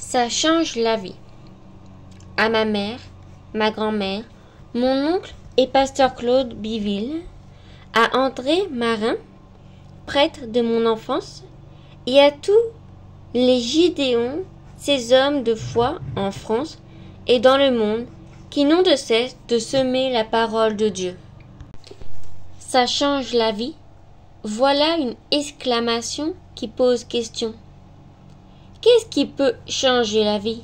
Ça change la vie. À ma mère, ma grand-mère, mon oncle et pasteur Claude Biville, à André Marin, prêtre de mon enfance, et à tous les Gideons, ces hommes de foi en France et dans le monde, qui n'ont de cesse de semer la parole de Dieu. Ça change la vie. Voilà une exclamation qui pose question. Qu'est-ce qui peut changer la vie?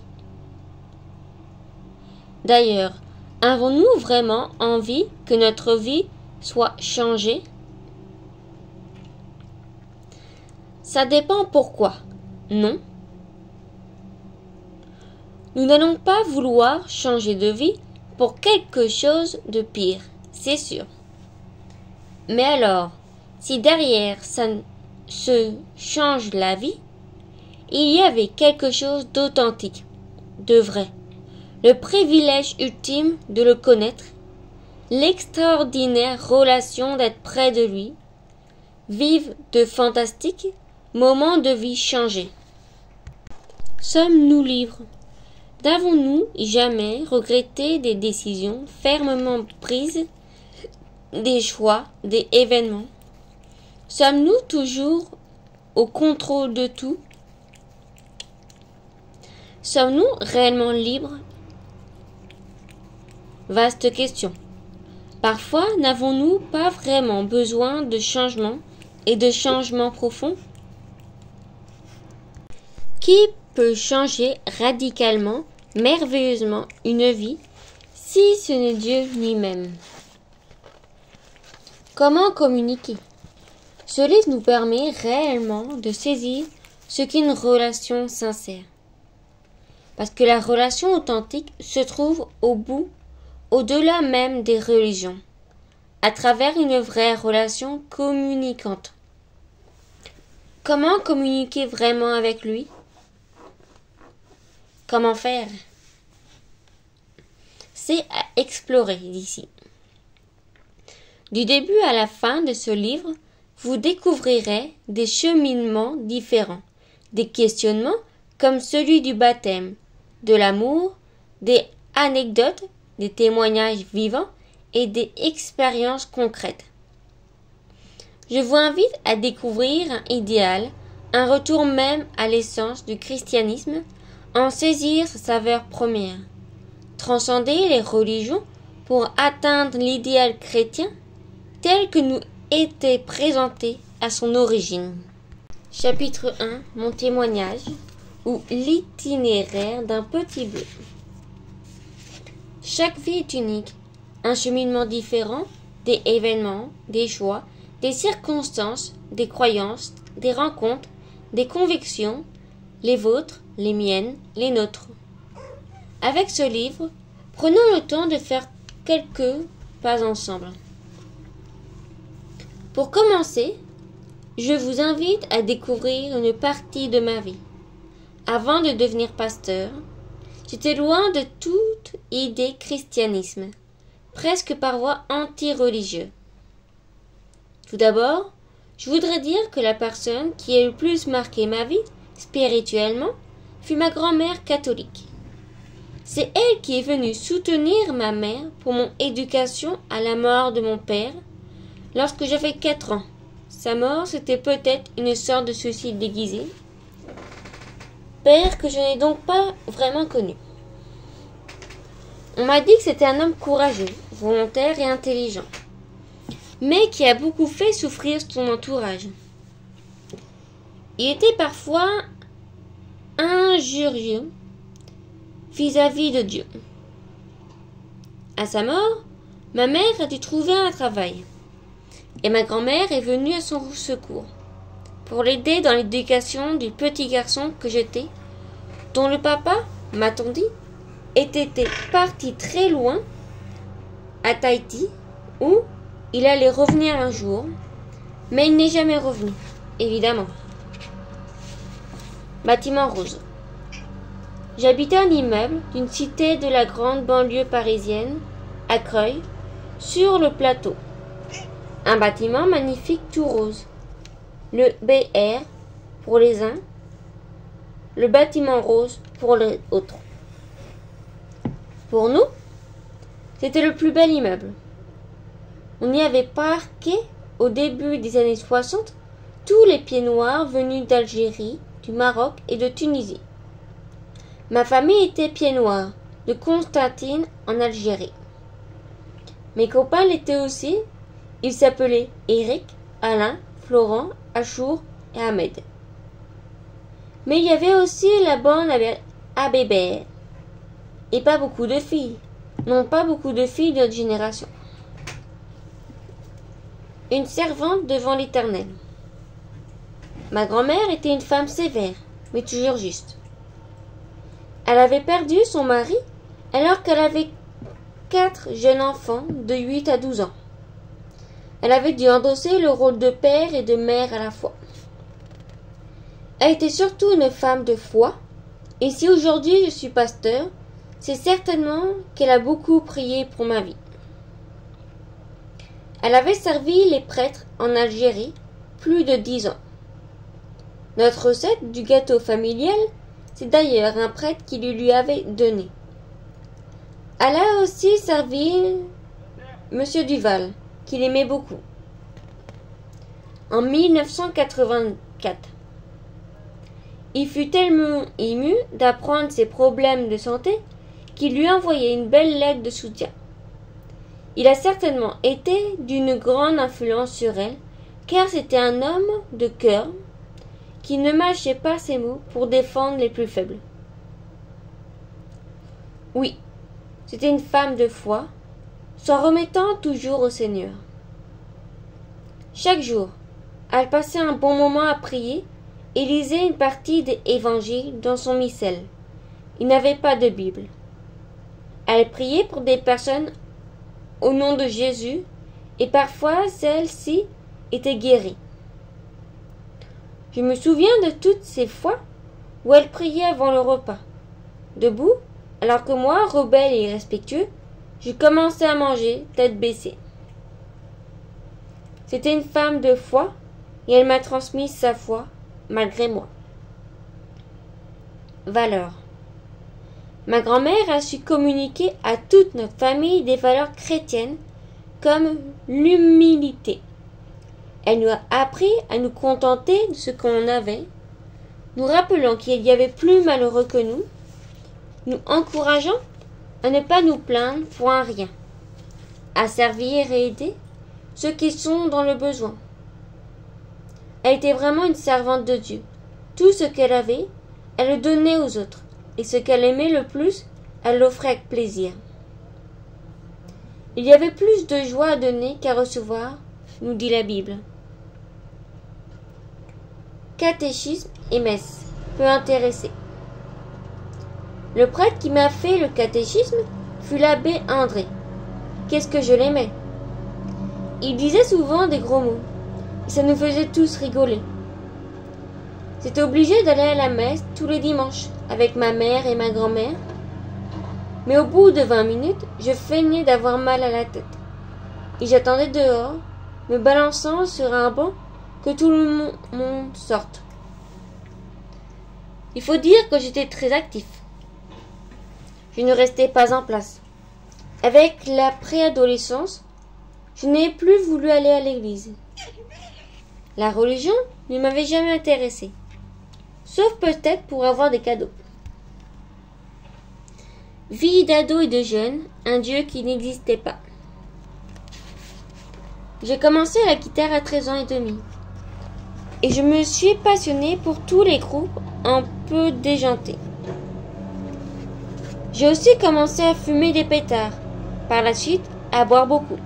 D'ailleurs, avons-nous vraiment envie que notre vie soit changée? Ça dépend pourquoi. Non. Nous n'allons pas vouloir changer de vie pour quelque chose de pire, c'est sûr. Mais alors, si derrière ça se change la vie, il y avait quelque chose d'authentique, de vrai, le privilège ultime de le connaître, l'extraordinaire relation d'être près de lui, vivre de fantastiques moments de vie changés. Sommes-nous libres? N'avons-nous jamais regretté des décisions fermement prises, des choix, des événements? Sommes-nous toujours au contrôle de tout? Sommes-nous réellement libres? Vaste question. Parfois, n'avons-nous pas vraiment besoin de changement et de changements profonds? Qui peut changer radicalement, merveilleusement une vie, si ce n'est Dieu lui-même? Comment communiquer? Ce livre nous permet réellement de saisir ce qu'est une relation sincère. Parce que la relation authentique se trouve au-delà même des religions, à travers une vraie relation communicante. Comment communiquer vraiment avec lui? Comment faire? C'est à explorer d'ici. Du début à la fin de ce livre, vous découvrirez des cheminements différents, des questionnements comme celui du baptême, de l'amour, des anecdotes, des témoignages vivants et des expériences concrètes. Je vous invite à découvrir un idéal, un retour même à l'essence du christianisme, en saisir sa saveur première, transcender les religions pour atteindre l'idéal chrétien tel que nous était présenté à son origine. Chapitre 1. Mon témoignage ou l'itinéraire d'un petit bleu. Chaque vie est unique, un cheminement différent, des événements, des choix, des circonstances, des croyances, des rencontres, des convictions, les vôtres, les miennes, les nôtres. Avec ce livre, prenons le temps de faire quelques pas ensemble. Pour commencer, je vous invite à découvrir une partie de ma vie. Avant de devenir pasteur, j'étais loin de toute idée christianisme, presque par voie anti-religieuse. Tout d'abord, je voudrais dire que la personne qui a le plus marqué ma vie, spirituellement, fut ma grand-mère catholique. C'est elle qui est venue soutenir ma mère pour mon éducation à la mort de mon père, lorsque j'avais 4 ans. Sa mort, c'était peut-être une sorte de suicide déguisé, père que je n'ai donc pas vraiment connu. On m'a dit que c'était un homme courageux, volontaire et intelligent, mais qui a beaucoup fait souffrir son entourage. Il était parfois injurieux vis-à-vis de Dieu. À sa mort, ma mère a dû trouver un travail, et ma grand-mère est venue à son secours pour l'aider dans l'éducation du petit garçon que j'étais, dont le papa, m'a-t-on dit, était parti très loin, à Tahiti, où il allait revenir un jour, mais il n'est jamais revenu, évidemment. Bâtiment rose. J'habitais un immeuble d'une cité de la grande banlieue parisienne, à Creuil, sur le plateau. Un bâtiment magnifique tout rose. Le BR pour les uns, le bâtiment rose pour les autres. Pour nous, c'était le plus bel immeuble. On y avait parqué, au début des années 60, tous les pieds noirs venus d'Algérie, du Maroc et de Tunisie. Ma famille était pieds noirs, de Constantine en Algérie. Mes copains l'étaient aussi. Ils s'appelaient Eric, Alain, Florent, Achour et Ahmed. Mais il y avait aussi la bande Abébert. Et pas beaucoup de filles. Non, pas beaucoup de filles de notre génération. Une servante devant l'Éternel. Ma grand-mère était une femme sévère, mais toujours juste. Elle avait perdu son mari alors qu'elle avait 4 jeunes enfants de 8 à 12 ans. Elle avait dû endosser le rôle de père et de mère à la fois. Elle était surtout une femme de foi, et si aujourd'hui je suis pasteur, c'est certainement qu'elle a beaucoup prié pour ma vie. Elle avait servi les prêtres en Algérie plus de 10 ans. Notre recette du gâteau familial, c'est d'ailleurs un prêtre qui lui avait donné. Elle a aussi servi Monsieur Duval, qu'il aimait beaucoup. En 1984, il fut tellement ému d'apprendre ses problèmes de santé qu'il lui envoyait une belle lettre de soutien. Il a certainement été d'une grande influence sur elle, car c'était un homme de cœur qui ne mâchait pas ses mots pour défendre les plus faibles. Oui, c'était une femme de foi, s'en remettant toujours au Seigneur. Chaque jour, elle passait un bon moment à prier et lisait une partie des évangiles dans son missel. Il n'avait pas de Bible. Elle priait pour des personnes au nom de Jésus et parfois celles-ci étaient guéries. Je me souviens de toutes ces fois où elle priait avant le repas. Debout, alors que moi, rebelle et irrespectueux, je commençais à manger, tête baissée. C'était une femme de foi et elle m'a transmis sa foi, malgré moi. Valeurs. Ma grand-mère a su communiquer à toute notre famille des valeurs chrétiennes comme l'humilité. Elle nous a appris à nous contenter de ce qu'on avait, nous rappelant qu'il y avait plus malheureux que nous encourageant à ne pas nous plaindre pour un rien, à servir et aider ceux qui sont dans le besoin. Elle était vraiment une servante de Dieu. Tout ce qu'elle avait, elle le donnait aux autres, et ce qu'elle aimait le plus, elle l'offrait avec plaisir. Il y avait plus de joie à donner qu'à recevoir, nous dit la Bible. Catéchisme et messe peut intéresser. Le prêtre qui m'a fait le catéchisme fut l'abbé André. Qu'est-ce que je l'aimais! Il disait souvent des gros mots, et ça nous faisait tous rigoler. J'étais obligée d'aller à la messe tous les dimanches avec ma mère et ma grand-mère, mais au bout de 20 minutes, je feignais d'avoir mal à la tête, et j'attendais dehors, me balançant sur un banc, que tout le monde sorte. Il faut dire que j'étais très actif. Je ne restais pas en place. Avec la préadolescence, je n'ai plus voulu aller à l'église. La religion ne m'avait jamais intéressée, sauf peut-être pour avoir des cadeaux. Vie d'ado et de jeune, un Dieu qui n'existait pas. J'ai commencé la guitare à 13 ans et demi. Et je me suis passionnée pour tous les groupes un peu déjantés. J'ai aussi commencé à fumer des pétards, par la suite à boire beaucoup.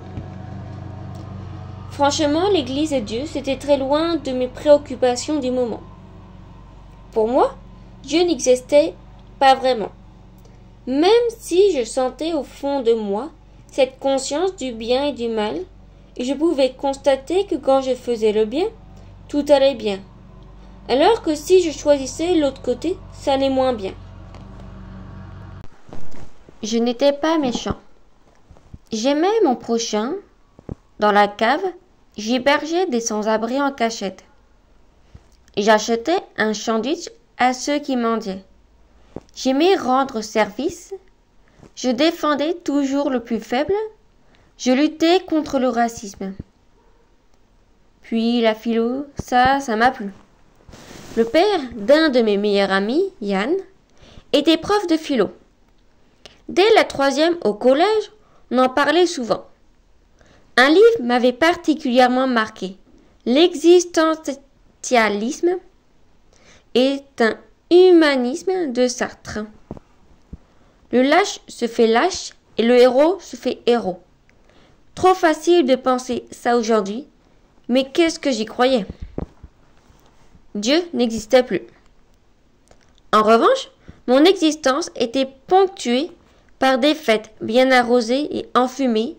Franchement, l'église et Dieu, c'était très loin de mes préoccupations du moment. Pour moi, Dieu n'existait pas vraiment. Même si je sentais au fond de moi cette conscience du bien et du mal, et je pouvais constater que quand je faisais le bien, tout allait bien, alors que si je choisissais l'autre côté, ça allait moins bien. Je n'étais pas méchant. J'aimais mon prochain. Dans la cave, j'hébergeais des sans-abri en cachette. J'achetais un sandwich à ceux qui mendiaient. J'aimais rendre service. Je défendais toujours le plus faible. Je luttais contre le racisme. Puis la philo, ça m'a plu. Le père d'un de mes meilleurs amis, Yann, était prof de philo. Dès la 3e au collège, on en parlait souvent. Un livre m'avait particulièrement marqué. L'existentialisme est un humanisme de Sartre. Le lâche se fait lâche et le héros se fait héros. Trop facile de penser ça aujourd'hui, mais qu'est-ce que j'y croyais? Dieu n'existait plus. En revanche, mon existence était ponctuée par des fêtes bien arrosées et enfumées,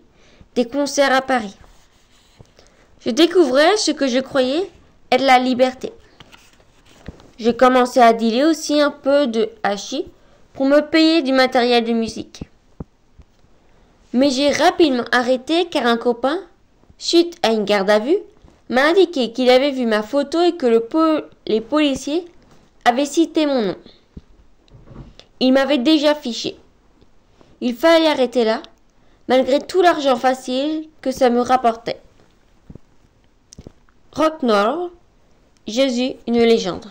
des concerts à Paris. Je découvrais ce que je croyais être la liberté. Je commençais à dealer aussi un peu de hachis pour me payer du matériel de musique. Mais j'ai rapidement arrêté car un copain, suite à une garde à vue, m'a indiqué qu'il avait vu ma photo et que les policiers avaient cité mon nom. Il m'avait déjà fiché. Il fallait arrêter là, malgré tout l'argent facile que ça me rapportait. Rock Nord, Jésus, une légende.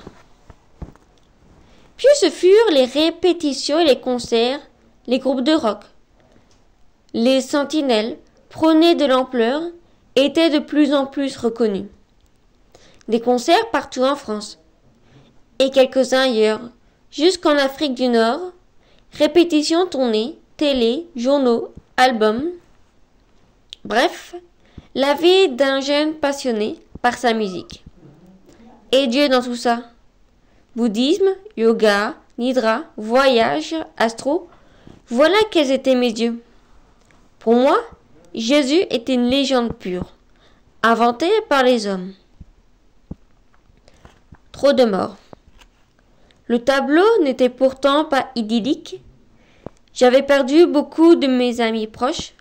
Puis ce furent les répétitions et les concerts, les groupes de rock. Les sentinelles, prônaient de l'ampleur, étaient de plus en plus reconnus. Des concerts partout en France, et quelques-uns ailleurs, jusqu'en Afrique du Nord, répétitions tournées, télé, journaux, albums. Bref, la vie d'un jeune passionné par sa musique. Et Dieu dans tout ça? Bouddhisme, yoga, nidra, voyage, astro, voilà quels étaient mes dieux. Pour moi, Jésus était une légende pure, inventée par les hommes. Trop de morts. Le tableau n'était pourtant pas idyllique. J'avais perdu beaucoup de mes amis proches,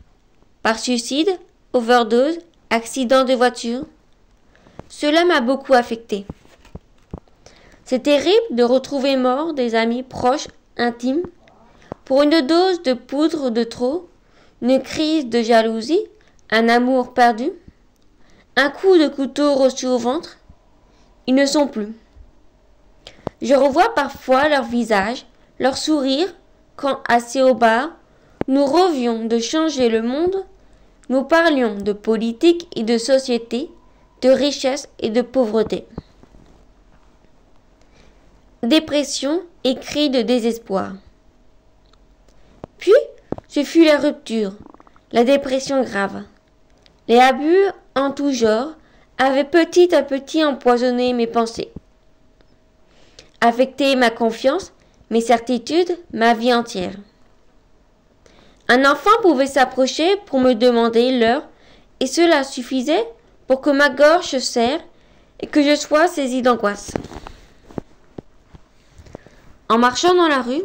par suicide, overdose, accident de voiture. Cela m'a beaucoup affecté. C'est terrible de retrouver morts des amis proches, intimes, pour une dose de poudre de trop, une crise de jalousie, un amour perdu, un coup de couteau reçu au ventre. Ils ne sont plus. Je revois parfois leur visage, leur sourire, quand, assis au bar, nous rêvions de changer le monde, nous parlions de politique et de société, de richesse et de pauvreté. Dépression et cris de désespoir. Puis, ce fut la rupture, la dépression grave. Les abus en tout genre avaient petit à petit empoisonné mes pensées, affecté ma confiance, mes certitudes, ma vie entière. Un enfant pouvait s'approcher pour me demander l'heure, et cela suffisait pour que ma gorge se serre et que je sois saisie d'angoisse. En marchant dans la rue,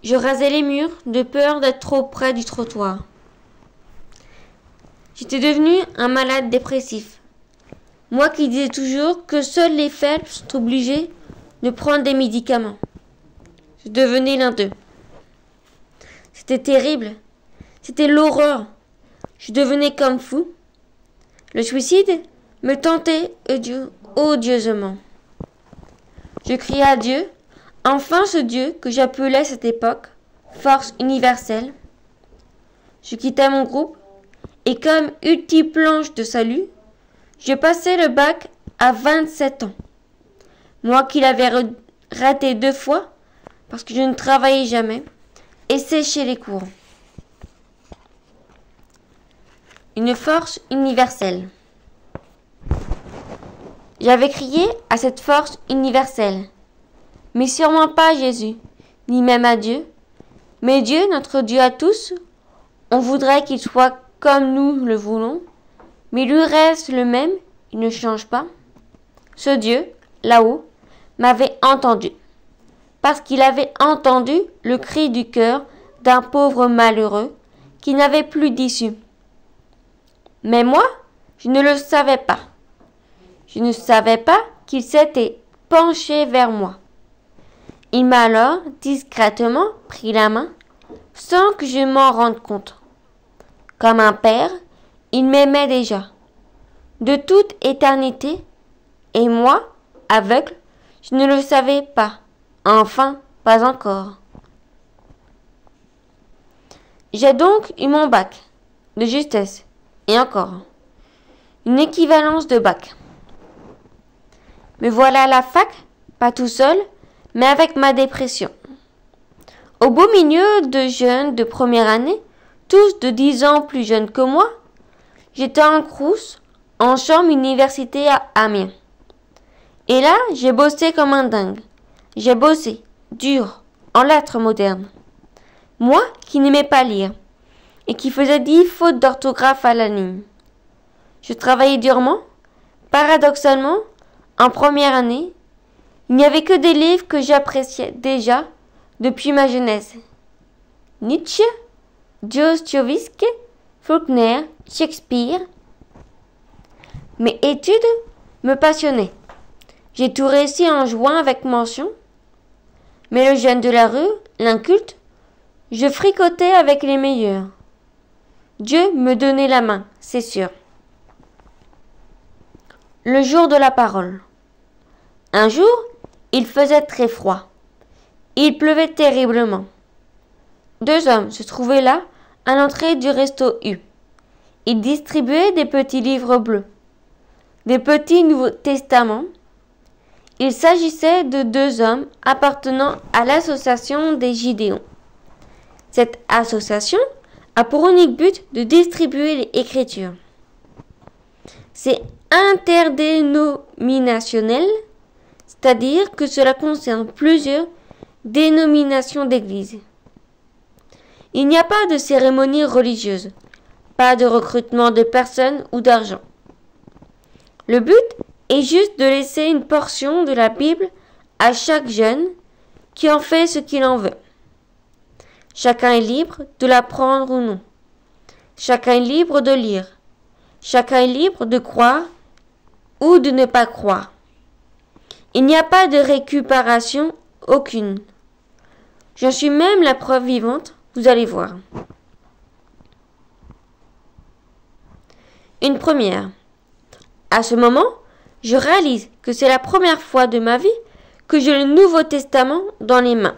je rasais les murs de peur d'être trop près du trottoir. J'étais devenu un malade dépressif. Moi qui disais toujours que seuls les faibles sont obligés de prendre des médicaments. Je devenais l'un d'eux. C'était terrible. C'était l'horreur. Je devenais comme fou. Le suicide me tentait odieusement. Je criais à Dieu, enfin ce Dieu que j'appelais à cette époque force universelle. Je quittais mon groupe et comme ultime planche de salut, je passais le bac à 27 ans. Moi qui l'avais raté 2 fois parce que je ne travaillais jamais et séchais les cours. Une force universelle. J'avais crié à cette force universelle, mais sûrement pas à Jésus, ni même à Dieu. Mais Dieu, notre Dieu à tous, on voudrait qu'il soit comme nous le voulons, mais lui reste le même, il ne change pas. Ce Dieu, là-haut, m'avait entendu, parce qu'il avait entendu le cri du cœur d'un pauvre malheureux qui n'avait plus d'issue. Mais moi, je ne le savais pas. Je ne savais pas qu'il s'était penché vers moi. Il m'a alors discrètement pris la main sans que je m'en rende compte. Comme un père, il m'aimait déjà, de toute éternité, et moi, aveugle, je ne le savais pas. Enfin, pas encore. J'ai donc eu mon bac de justesse, et encore, une équivalence de bac. Me voilà à la fac, pas tout seul, mais avec ma dépression. Au beau milieu de jeunes de première année, tous de 10 ans plus jeunes que moi, j'étais en Crous, en chambre université à Amiens. Et là, j'ai bossé comme un dingue. J'ai bossé, dur, en lettres modernes. Moi qui n'aimais pas lire, et qui faisais 10 fautes d'orthographe à la ligne. Je travaillais durement. Paradoxalement, en première année, il n'y avait que des livres que j'appréciais déjà depuis ma jeunesse. Nietzsche, Dostoïevski, Faulkner, Shakespeare. Mes études me passionnaient. J'ai tout réussi en jouant avec mention. Mais le jeune de la rue, l'inculte, je fricotais avec les meilleurs. Dieu me donnait la main, c'est sûr. Le jour de la parole. Un jour, il faisait très froid. Il pleuvait terriblement. 2 hommes se trouvaient là, à l'entrée du resto U. Ils distribuaient des petits livres bleus, des petits Nouveaux Testaments. Il s'agissait de 2 hommes appartenant à l'association des Gideons. Cette association a pour unique but de distribuer les Écritures. C'est interdénominationnel, c'est-à-dire que cela concerne plusieurs dénominations d'églises. Il n'y a pas de cérémonie religieuse, pas de recrutement de personnes ou d'argent. Le but est juste de laisser une portion de la Bible à chaque jeune qui en fait ce qu'il en veut. Chacun est libre de la prendre ou non. Chacun est libre de lire. Chacun est libre de croire ou de ne pas croire. Il n'y a pas de récupération aucune. J'en suis même la preuve vivante, vous allez voir. Une première. À ce moment, je réalise que c'est la première fois de ma vie que j'ai le Nouveau Testament dans les mains.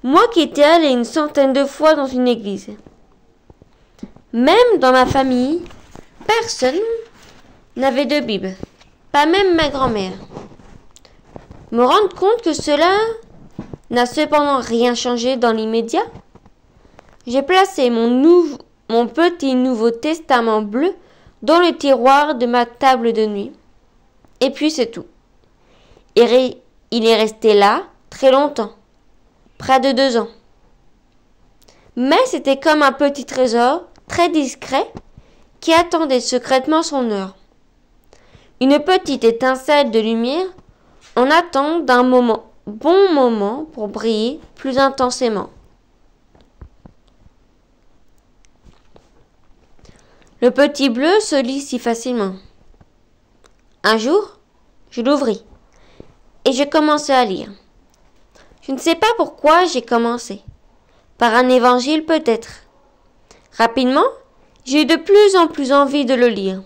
Moi qui étais allé une centaine de fois dans une église. Même dans ma famille, personne n'avait de Bible, pas même ma grand-mère. Me rendre compte que cela n'a cependant rien changé dans l'immédiat. J'ai placé mon petit Nouveau Testament bleu dans le tiroir de ma table de nuit. Et puis c'est tout. Il est resté là très longtemps, près de 2 ans. Mais c'était comme un petit trésor très discret qui attendait secrètement son heure. Une petite étincelle de lumière en attend d'un bon moment pour briller plus intensément. Le petit bleu se lit si facilement. Un jour, je l'ouvris et je commençai à lire. Je ne sais pas pourquoi j'ai commencé. Par un évangile peut-être. Rapidement, j'ai eu de plus en plus envie de le lire.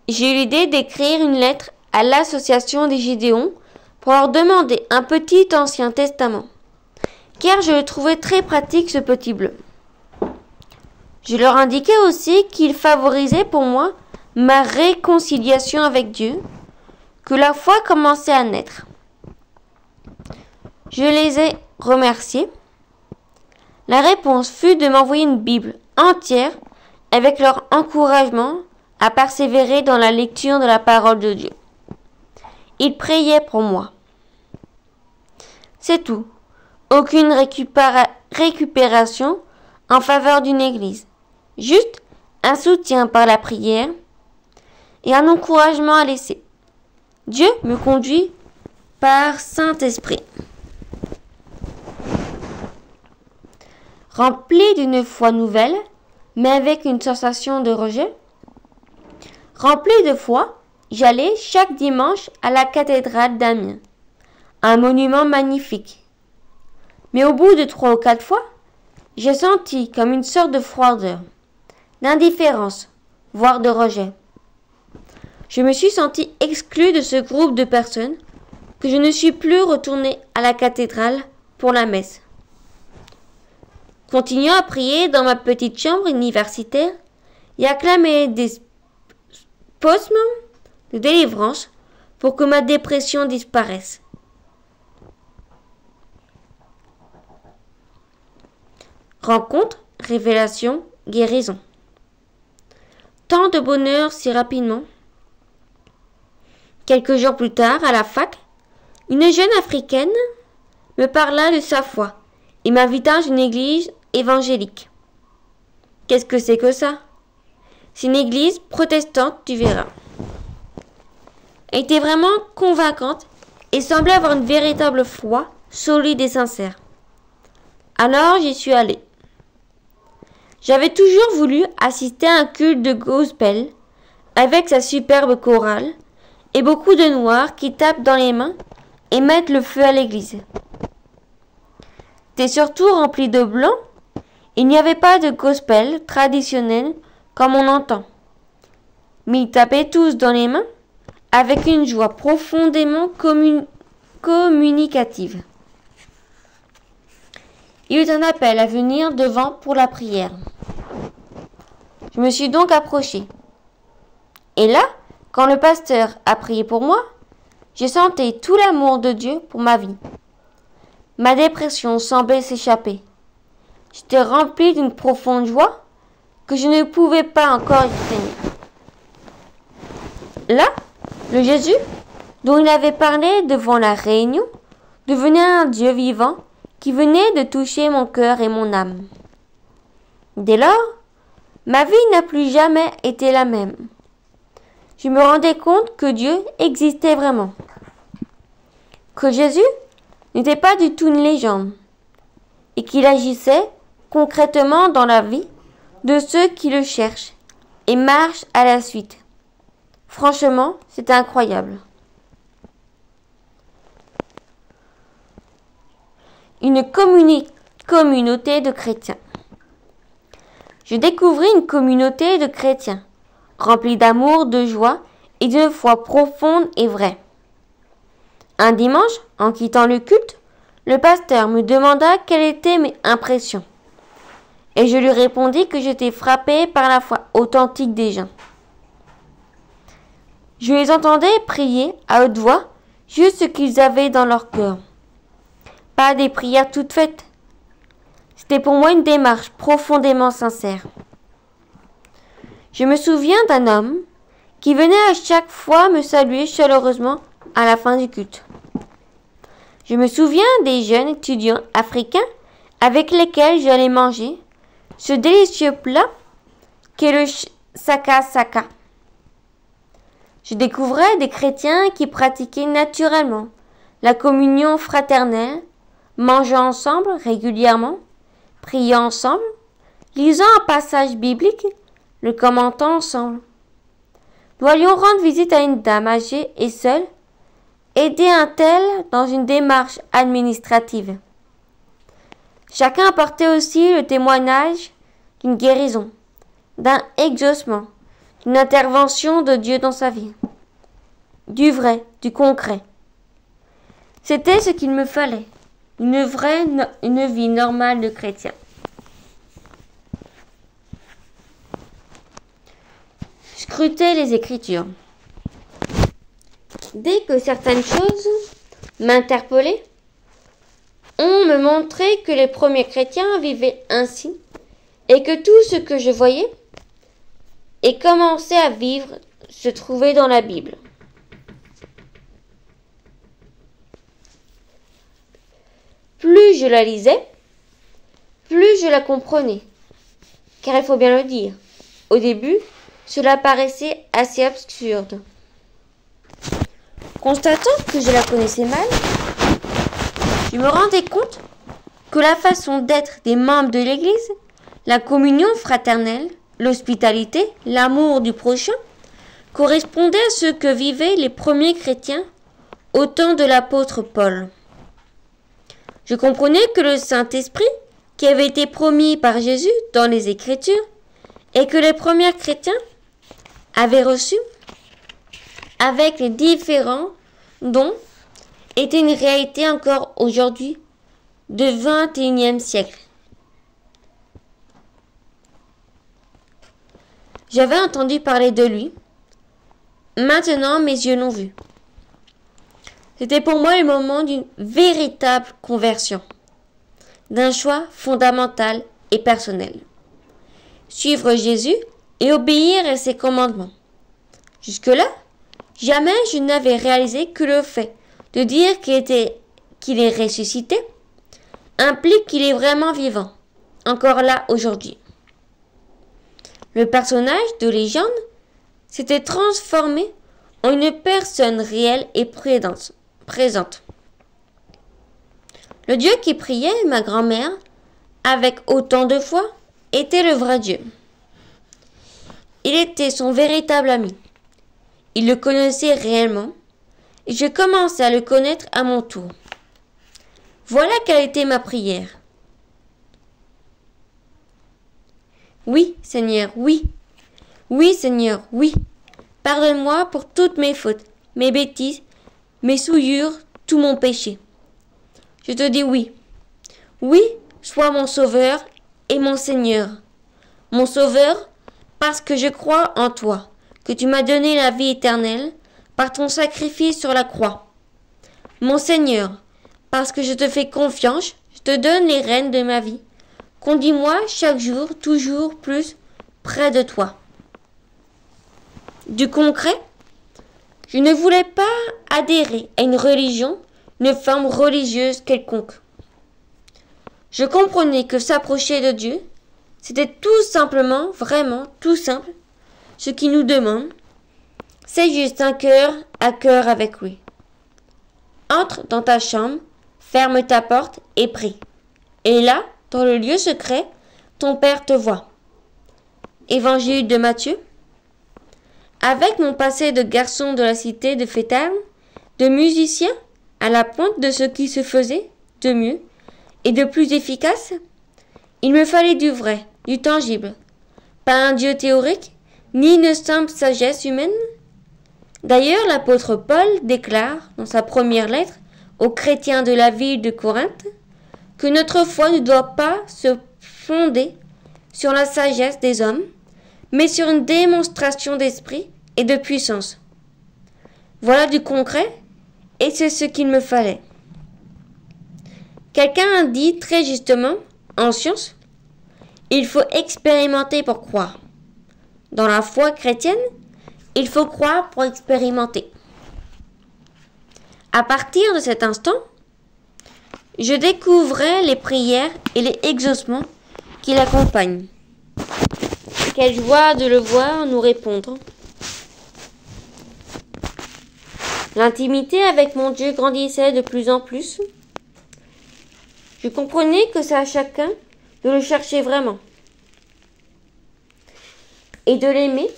J'ai eu l'idée d'écrire une lettre à l'association des Gideons pour leur demander un petit Ancien Testament, car je le trouvais très pratique ce petit bleu. Je leur indiquais aussi qu'il favorisait pour moi ma réconciliation avec Dieu, que la foi commençait à naître. Je les ai remerciés. La réponse fut de m'envoyer une Bible entière avec leur encouragement à persévérer dans la lecture de la parole de Dieu. Ils priaient pour moi. C'est tout. Aucune récupération en faveur d'une église. Juste un soutien par la prière et un encouragement à laisser. Dieu me conduit par Saint-Esprit. Rempli d'une foi nouvelle, mais avec une sensation de rejet. Rempli de foi, j'allais chaque dimanche à la cathédrale d'Amiens. un monument magnifique. Mais au bout de 3 ou 4 fois, j'ai senti comme une sorte de froideur, d'indifférence, voire de rejet. Je me suis senti exclu de ce groupe de personnes que je ne suis plus retourné à la cathédrale pour la messe. Continuant à prier dans ma petite chambre universitaire et à clamer des spasmes de délivrance pour que ma dépression disparaisse. Rencontre, révélation, guérison. Tant de bonheur si rapidement. Quelques jours plus tard, à la fac, une jeune africaine me parla de sa foi et m'invita dans une église évangélique. Qu'est-ce que c'est que ça? C'est une église protestante, tu verras. Elle était vraiment convaincante et semblait avoir une véritable foi solide et sincère. Alors j'y suis allée. J'avais toujours voulu assister à un culte de gospel avec sa superbe chorale et beaucoup de noirs qui tapent dans les mains et mettent le feu à l'église. C'était surtout rempli de blanc. Il n'y avait pas de gospel traditionnel comme on entend. Mais ils tapaient tous dans les mains avec une joie profondément communicative. Il y eut un appel à venir devant pour la prière. Je me suis donc approchée. Et là, quand le pasteur a prié pour moi, j'ai senti tout l'amour de Dieu pour ma vie. Ma dépression semblait s'échapper. J'étais remplie d'une profonde joie que je ne pouvais pas encore exprimer. Là, le Jésus dont il avait parlé devant la réunion devenait un Dieu vivant qui venait de toucher mon cœur et mon âme. Dès lors, ma vie n'a plus jamais été la même. Je me rendais compte que Dieu existait vraiment. Que Jésus n'était pas du tout une légende et qu'il agissait concrètement dans la vie de ceux qui le cherchent et marchent à la suite. Franchement, c'est incroyable. Une communauté de chrétiens. Je découvris une communauté de chrétiens, remplie d'amour, de joie et d'une foi profonde et vraie. Un dimanche, en quittant le culte, le pasteur me demanda quelles étaient mes impressions. Et je lui répondis que j'étais frappée par la foi authentique des gens. Je les entendais prier à haute voix juste ce qu'ils avaient dans leur cœur. Pas des prières toutes faites. C'était pour moi une démarche profondément sincère. Je me souviens d'un homme qui venait à chaque fois me saluer chaleureusement à la fin du culte. Je me souviens des jeunes étudiants africains avec lesquels j'allais manger ce délicieux plat qu'est le saka saka. Je découvrais des chrétiens qui pratiquaient naturellement la communion fraternelle, mangeant ensemble régulièrement, priant ensemble, lisant un passage biblique, le commentant ensemble. Nous allions rendre visite à une dame âgée et seule, aider un tel dans une démarche administrative. Chacun apportait aussi le témoignage d'une guérison, d'un exaucement, d'une intervention de Dieu dans sa vie. Du vrai, du concret. C'était ce qu'il me fallait, une vie normale de chrétien. Scruter les Écritures. Dès que certaines choses m'interpellaient, on me montrait que les premiers chrétiens vivaient ainsi et que tout ce que je voyais et commençais à vivre se trouvait dans la Bible. Plus je la lisais, plus je la comprenais. Car il faut bien le dire, au début, cela paraissait assez absurde. Constatant que je la connaissais mal, je me rendais compte que la façon d'être des membres de l'Église, la communion fraternelle, l'hospitalité, l'amour du prochain, correspondait à ce que vivaient les premiers chrétiens au temps de l'apôtre Paul. Je comprenais que le Saint-Esprit, qui avait été promis par Jésus dans les Écritures, et que les premiers chrétiens avaient reçu, avec les différents dons, était une réalité encore aujourd'hui du XXIe siècle. J'avais entendu parler de lui. Maintenant, mes yeux l'ont vu. C'était pour moi le moment d'une véritable conversion, d'un choix fondamental et personnel. Suivre Jésus et obéir à ses commandements. Jusque-là, jamais je n'avais réalisé que le fait de dire qu'il est ressuscité implique qu'il est vraiment vivant, encore là aujourd'hui. Le personnage de légende s'était transformé en une personne réelle et présente. Le Dieu qui priait ma grand-mère avec autant de foi était le vrai Dieu. Il était son véritable ami. Il le connaissait réellement et je commençais à le connaître à mon tour. Voilà quelle était ma prière. Oui, Seigneur, oui. Oui, Seigneur, oui. Pardonne-moi pour toutes mes fautes, mes bêtises, mes souillures, tout mon péché. Je te dis oui. Oui, sois mon sauveur et mon Seigneur. Mon sauveur, parce que je crois en toi, que tu m'as donné la vie éternelle par ton sacrifice sur la croix. Mon Seigneur, parce que je te fais confiance, je te donne les rênes de ma vie. Conduis-moi chaque jour, toujours plus près de toi. Du concret, je ne voulais pas adhérer à une religion, une forme religieuse quelconque. Je comprenais que s'approcher de Dieu, c'était tout simplement, vraiment tout simple, ce qu'il nous demande, c'est juste un cœur à cœur avec lui. Entre dans ta chambre, ferme ta porte et prie. Et là, dans le lieu secret, ton Père te voit. Évangile de Matthieu. Avec mon passé de garçon de la cité de Fétane, de musicien à la pointe de ce qui se faisait de mieux et de plus efficace, il me fallait du vrai, du tangible, pas un Dieu théorique, ni une simple sagesse humaine. D'ailleurs, l'apôtre Paul déclare dans sa première lettre aux chrétiens de la ville de Corinthe que notre foi ne doit pas se fonder sur la sagesse des hommes, mais sur une démonstration d'esprit et de puissance. Voilà du concret, et c'est ce qu'il me fallait. Quelqu'un a dit très justement, en science, il faut expérimenter pour croire. Dans la foi chrétienne, il faut croire pour expérimenter. À partir de cet instant, je découvrais les prières et les exaucements qui l'accompagnent. Quelle joie de le voir nous répondre. L'intimité avec mon Dieu grandissait de plus en plus. Je comprenais que c'est à chacun de le chercher vraiment et de l'aimer.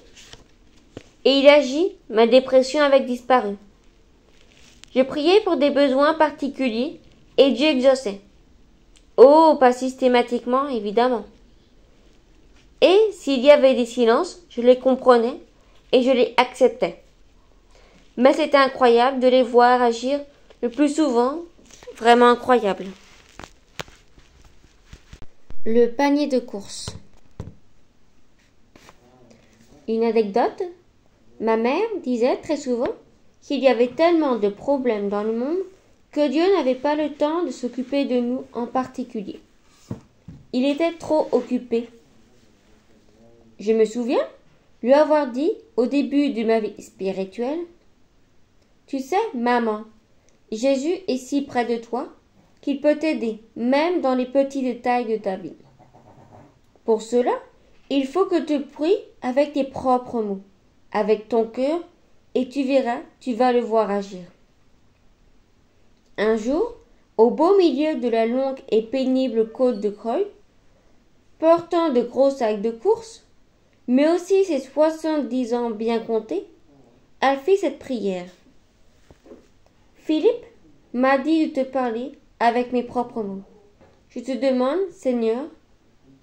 Et il agit, ma dépression avait disparu. Je priais pour des besoins particuliers et Dieu exauçait. Oh, pas systématiquement, évidemment. Et s'il y avait des silences, je les comprenais et je les acceptais. Mais c'était incroyable de les voir agir le plus souvent, vraiment incroyable. Le panier de course. Une anecdote, ma mère disait très souvent qu'il y avait tellement de problèmes dans le monde que Dieu n'avait pas le temps de s'occuper de nous en particulier. Il était trop occupé. Je me souviens lui avoir dit au début de ma vie spirituelle, « Tu sais, maman, Jésus est si près de toi qu'il peut t'aider, même dans les petits détails de ta vie. Pour cela, il faut que tu pries avec tes propres mots, avec ton cœur, et tu verras, tu vas le voir agir. » Un jour, au beau milieu de la longue et pénible côte de Croix, portant de gros sacs de course, mais aussi ses 70 ans bien comptés, elle fit cette prière. « Philippe m'a dit de te parler avec mes propres mots. Je te demande, Seigneur,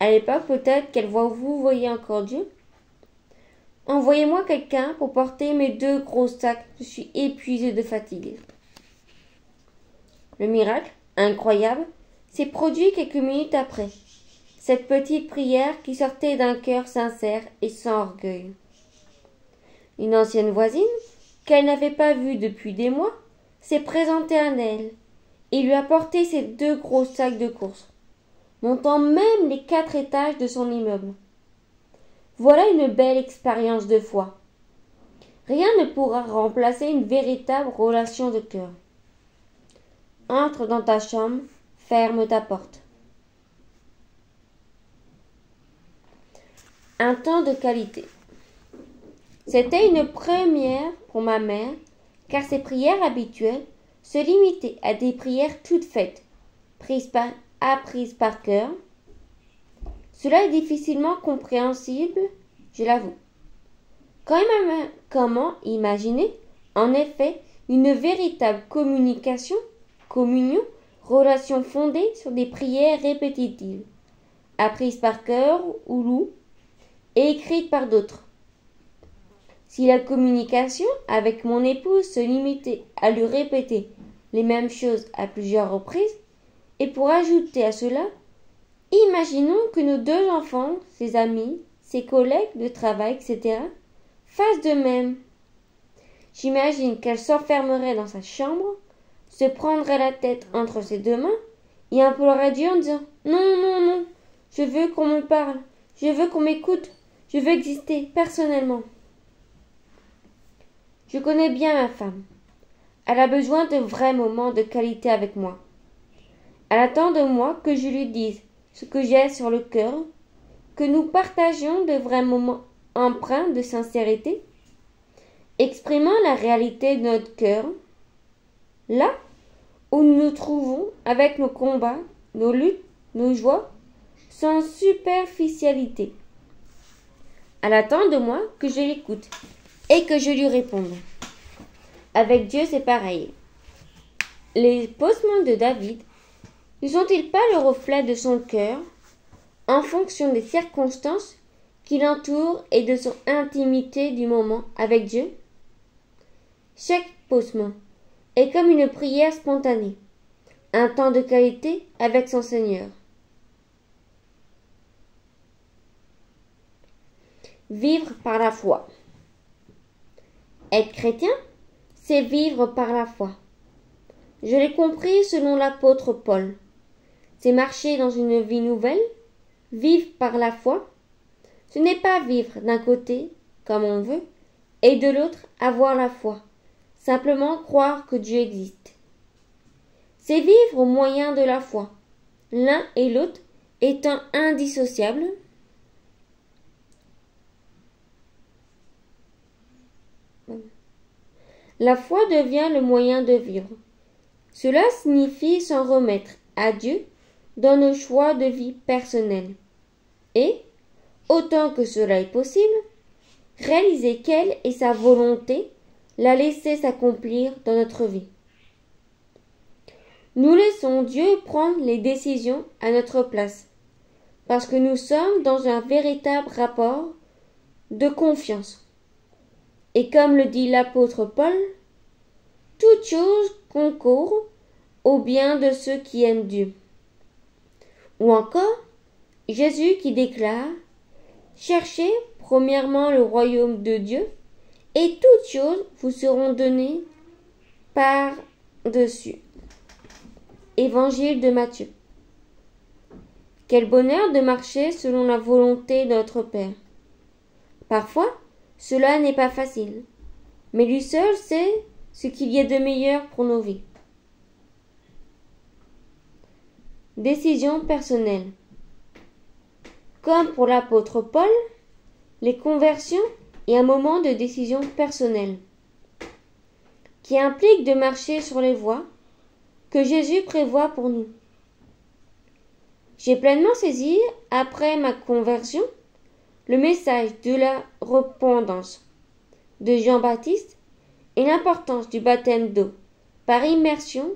à l'époque peut-être qu'elle vous voyez encore Dieu, envoyez-moi quelqu'un pour porter mes 2 gros sacs, je suis épuisée de fatigue. Le miracle, incroyable, s'est produit quelques minutes après. Cette petite prière qui sortait d'un cœur sincère et sans orgueil. Une ancienne voisine, qu'elle n'avait pas vue depuis des mois, s'est présentée à elle et lui a porté ses 2 gros sacs de course, montant même les 4 étages de son immeuble. Voilà une belle expérience de foi. Rien ne pourra remplacer une véritable relation de cœur. Entre dans ta chambre, ferme ta porte. Un temps de qualité. C'était une première pour ma mère, car ses prières habituelles se limitaient à des prières toutes faites, apprises par cœur. Cela est difficilement compréhensible, je l'avoue. Comment imaginer, en effet, une véritable communion, relation fondée sur des prières répétitives, apprises par cœur ou loup, et écrites par d'autres. Si la communication avec mon épouse se limitait à lui répéter les mêmes choses à plusieurs reprises, et pour ajouter à cela, imaginons que nos 2 enfants, ses amis, ses collègues de travail, etc., fassent de même. J'imagine qu'elle s'enfermerait dans sa chambre, se prendrait la tête entre ses 2 mains et implorerait Dieu en disant « Non, non, non, je veux qu'on me parle, je veux qu'on m'écoute, je veux exister personnellement. » Je connais bien ma femme. Elle a besoin de vrais moments de qualité avec moi. Elle attend de moi que je lui dise ce que j'ai sur le cœur, que nous partagions de vrais moments empreints de sincérité, exprimant la réalité de notre cœur, là où nous nous trouvons avec nos combats, nos luttes, nos joies, sans superficialité. Elle attend de moi que je l'écoute et que je lui réponde. Avec Dieu, c'est pareil. Les possements de David ne sont-ils pas le reflet de son cœur en fonction des circonstances qui l'entourent et de son intimité du moment avec Dieu? Chaque posement est comme une prière spontanée, un temps de qualité avec son Seigneur. Vivre par la foi. Être chrétien, c'est vivre par la foi. Je l'ai compris selon l'apôtre Paul. C'est marcher dans une vie nouvelle, vivre par la foi. Ce n'est pas vivre d'un côté, comme on veut, et de l'autre avoir la foi, simplement croire que Dieu existe. C'est vivre au moyen de la foi, l'un et l'autre étant indissociables. La foi devient le moyen de vivre. Cela signifie s'en remettre à Dieu dans nos choix de vie personnels et, autant que cela est possible, réaliser quelle est sa volonté, la laisser s'accomplir dans notre vie. Nous laissons Dieu prendre les décisions à notre place, parce que nous sommes dans un véritable rapport de confiance. Et comme le dit l'apôtre Paul, toute chose concourt au bien de ceux qui aiment Dieu. Ou encore, Jésus qui déclare « Cherchez premièrement le royaume de Dieu, et toutes choses vous seront données par-dessus. » Évangile de Matthieu. Quel bonheur de marcher selon la volonté de notre Père. Parfois, cela n'est pas facile, mais lui seul sait ce qu'il y a de meilleur pour nos vies. Décision personnelle. Comme pour l'apôtre Paul, les conversions est un moment de décision personnelle, qui implique de marcher sur les voies que Jésus prévoit pour nous. J'ai pleinement saisi, après ma conversion, le message de la repentance de Jean-Baptiste et l'importance du baptême d'eau par immersion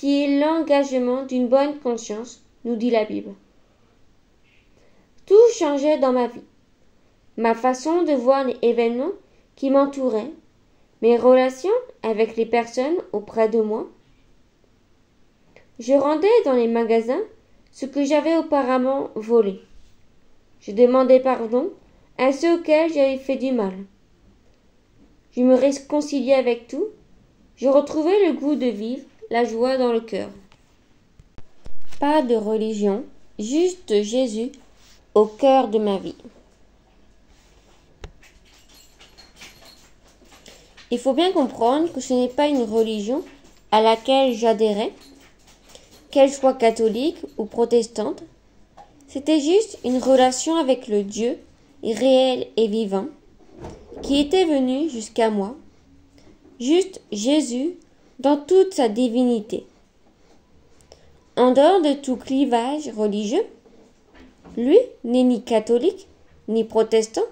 qui est l'engagement d'une bonne conscience, nous dit la Bible. Tout changeait dans ma vie. Ma façon de voir les événements qui m'entouraient, mes relations avec les personnes auprès de moi. Je rendais dans les magasins ce que j'avais auparavant volé. Je demandais pardon à ceux auxquels j'avais fait du mal. Je me réconciliais avec tout. Je retrouvais le goût de vivre, la joie dans le cœur. Pas de religion, juste Jésus au cœur de ma vie. Il faut bien comprendre que ce n'est pas une religion à laquelle j'adhérais, qu'elle soit catholique ou protestante. C'était juste une relation avec le Dieu réel et vivant qui était venu jusqu'à moi, juste Jésus dans toute sa divinité. En dehors de tout clivage religieux, lui n'est ni catholique, ni protestant,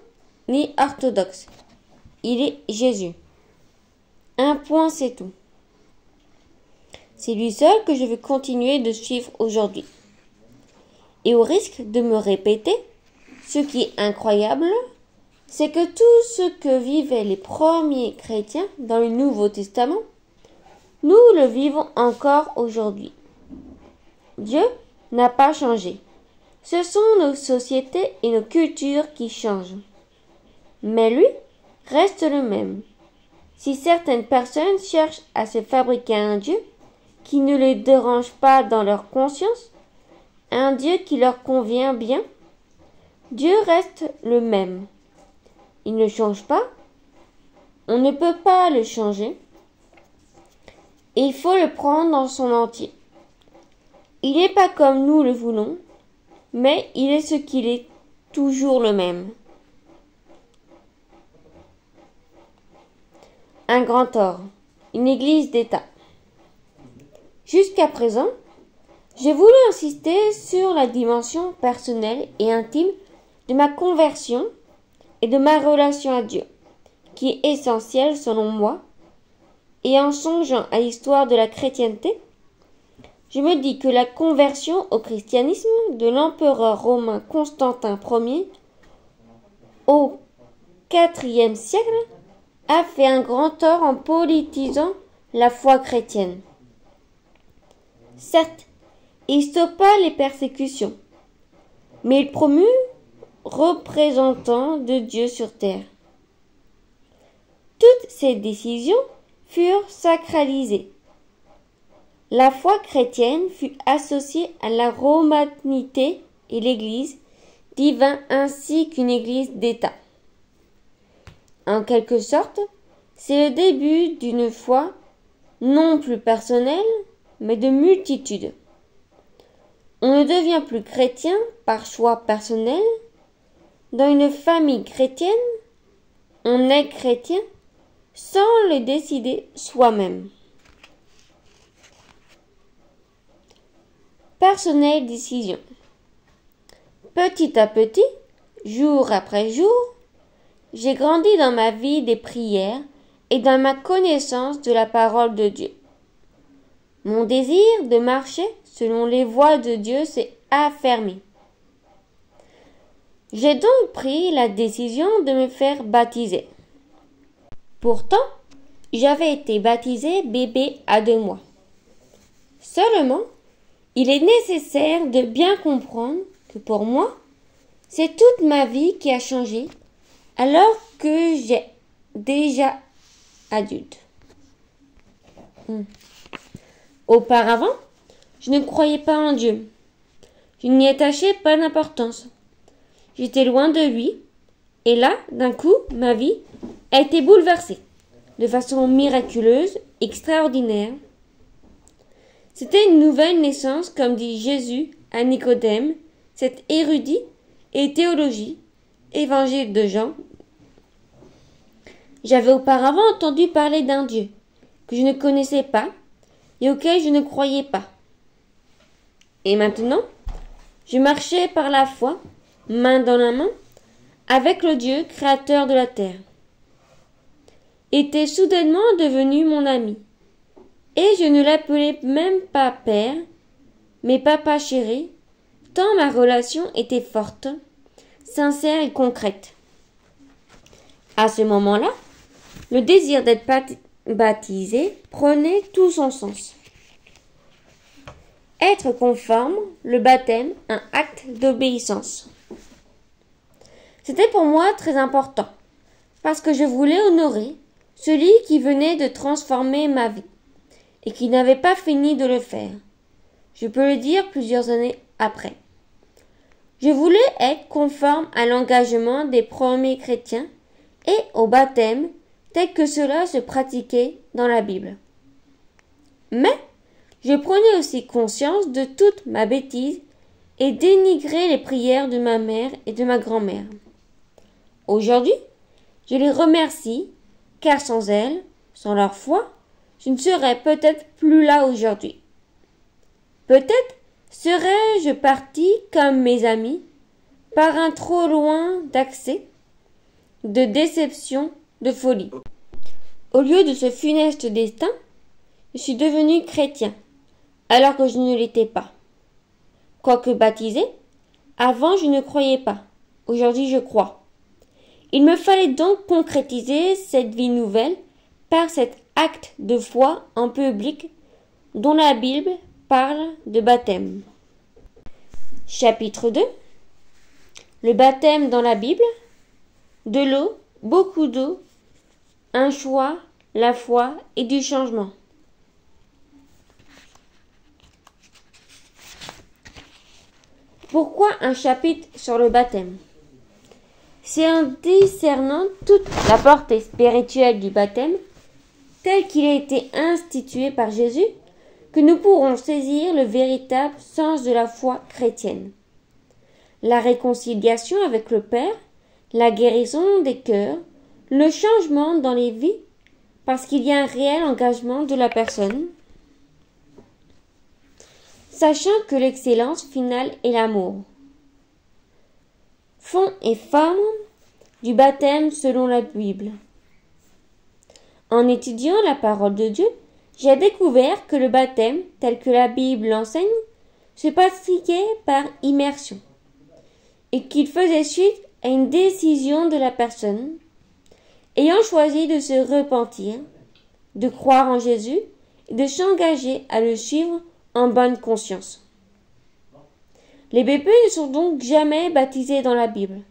ni orthodoxe. Il est Jésus. Un point, c'est tout. C'est lui seul que je veux continuer de suivre aujourd'hui. Et au risque de me répéter, ce qui est incroyable, c'est que tout ce que vivaient les premiers chrétiens dans le Nouveau Testament, nous le vivons encore aujourd'hui. Dieu n'a pas changé. Ce sont nos sociétés et nos cultures qui changent. Mais lui reste le même. Si certaines personnes cherchent à se fabriquer un Dieu qui ne les dérange pas dans leur conscience, un Dieu qui leur convient bien, Dieu reste le même. Il ne change pas. On ne peut pas le changer. Et il faut le prendre dans son entier. Il n'est pas comme nous le voulons, mais il est ce qu'il est, toujours le même. Un grand ordre, une église d'État. Jusqu'à présent, j'ai voulu insister sur la dimension personnelle et intime de ma conversion et de ma relation à Dieu, qui est essentielle selon moi, et en songeant à l'histoire de la chrétienté, je me dis que la conversion au christianisme de l'empereur romain Constantin Ier au IVe siècle a fait un grand tort en politisant la foi chrétienne. Certes, il stoppa les persécutions, mais il promut représentant de Dieu sur terre. Toutes ces décisions furent sacralisées. La foi chrétienne fut associée à la romanité et l'Église divint ainsi qu'une Église d'État. En quelque sorte, c'est le début d'une foi non plus personnelle, mais de multitude. On ne devient plus chrétien par choix personnel. Dans une famille chrétienne, on est chrétien sans le décider soi-même. Personnelle décision. Petit à petit, jour après jour, j'ai grandi dans ma vie des prières et dans ma connaissance de la parole de Dieu. Mon désir de marcher selon les voies de Dieu s'est affermi. J'ai donc pris la décision de me faire baptiser. Pourtant, j'avais été baptisé bébé à 2 mois. Seulement, il est nécessaire de bien comprendre que pour moi, c'est toute ma vie qui a changé alors que j'ai déjà adulte. Auparavant, je ne croyais pas en Dieu. Je n'y attachais pas d'importance. J'étais loin de lui, et là, d'un coup, ma vie a été bouleversée, de façon miraculeuse, extraordinaire. C'était une nouvelle naissance, comme dit Jésus à Nicodème, cet érudit et théologie, évangile de Jean. J'avais auparavant entendu parler d'un Dieu que je ne connaissais pas et auquel je ne croyais pas. Et maintenant, je marchais par la foi, main dans la main, avec le Dieu créateur de la terre. Était soudainement devenu mon ami. et je ne l'appelais même pas père, mais papa chéri, tant ma relation était forte, sincère et concrète. À ce moment-là, le désir d'être baptisé prenait tout son sens. Être conforme, le baptême, un acte d'obéissance. C'était pour moi très important, parce que je voulais honorer celui qui venait de transformer ma vie, et qui n'avait pas fini de le faire. Je peux le dire plusieurs années après. Je voulais être conforme à l'engagement des premiers chrétiens et au baptême tel que cela se pratiquait dans la Bible. Mais je prenais aussi conscience de toute ma bêtise et dénigrais les prières de ma mère et de ma grand-mère. Aujourd'hui, je les remercie, car sans elles, sans leur foi, je ne serais peut-être plus là aujourd'hui. Peut-être serais-je parti comme mes amis, par un trop loin d'accès, de déception, de folie. Au lieu de ce funeste destin, je suis devenu chrétien, alors que je ne l'étais pas. Quoique baptisé, avant je ne croyais pas, aujourd'hui je crois. Il me fallait donc concrétiser cette vie nouvelle par cet acte de foi en public dont la Bible parle de baptême. Chapitre 2. Le baptême dans la Bible. De l'eau, beaucoup d'eau, un choix, la foi et du changement. Pourquoi un chapitre sur le baptême? C'est en discernant toute la portée spirituelle du baptême, tel qu'il a été institué par Jésus, que nous pourrons saisir le véritable sens de la foi chrétienne. La réconciliation avec le Père, la guérison des cœurs, le changement dans les vies, parce qu'il y a un réel engagement de la personne, sachant que l'excellence finale est l'amour. Fond et forme du baptême selon la Bible. En étudiant la parole de Dieu, j'ai découvert que le baptême, tel que la Bible l'enseigne, se pratiquait par immersion, et qu'il faisait suite à une décision de la personne, ayant choisi de se repentir, de croire en Jésus et de s'engager à le suivre en bonne conscience. Les bébés ne sont donc jamais baptisés dans la Bible.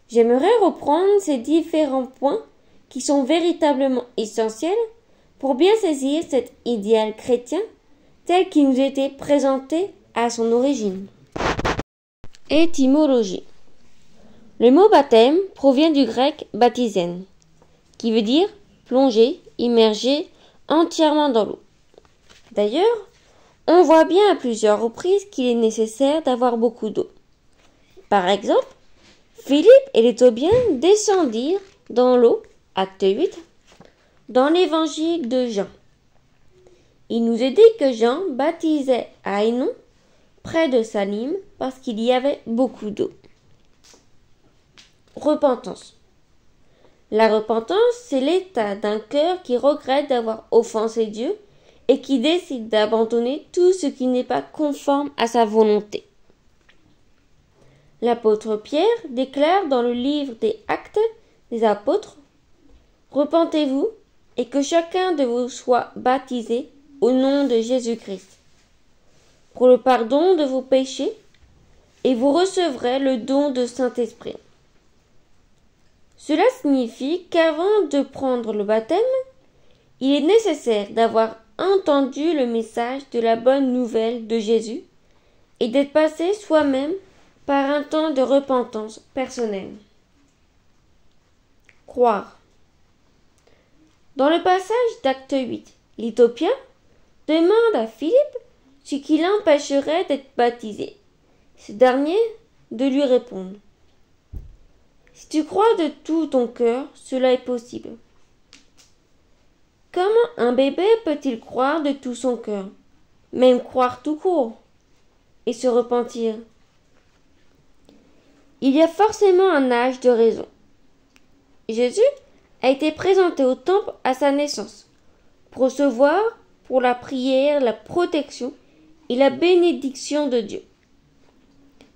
J'aimerais reprendre ces différents points qui sont véritablement essentiels pour bien saisir cet idéal chrétien tel qu'il nous était présenté à son origine. Étymologie. Le mot baptême provient du grec baptizen, qui veut dire plonger, immerger entièrement dans l'eau. D'ailleurs, on voit bien à plusieurs reprises qu'il est nécessaire d'avoir beaucoup d'eau. Par exemple, Philippe et les Taubiens descendirent dans l'eau, acte 8, dans l'évangile de Jean. Il nous est dit que Jean baptisait à Hénon, près de Salim, parce qu'il y avait beaucoup d'eau. Repentance. La repentance, c'est l'état d'un cœur qui regrette d'avoir offensé Dieu et qui décide d'abandonner tout ce qui n'est pas conforme à sa volonté. L'apôtre Pierre déclare dans le livre des Actes des Apôtres: « Repentez-vous et que chacun de vous soit baptisé au nom de Jésus-Christ pour le pardon de vos péchés, et vous recevrez le don de Saint-Esprit. » Cela signifie qu'avant de prendre le baptême, il est nécessaire d'avoir entendu le message de la bonne nouvelle de Jésus et d'être passé soi-même par un temps de repentance personnelle. Croire. Dans le passage d'acte 8, l'Éthiopien demande à Philippe ce qui l'empêcherait d'être baptisé. Ce dernier de lui répondre: « Si tu crois de tout ton cœur, cela est possible. » Comment un bébé peut-il croire de tout son cœur, même croire tout court, et se repentir? Il y a forcément un âge de raison. Jésus a été présenté au temple à sa naissance, pour recevoir pour la prière, la protection et la bénédiction de Dieu.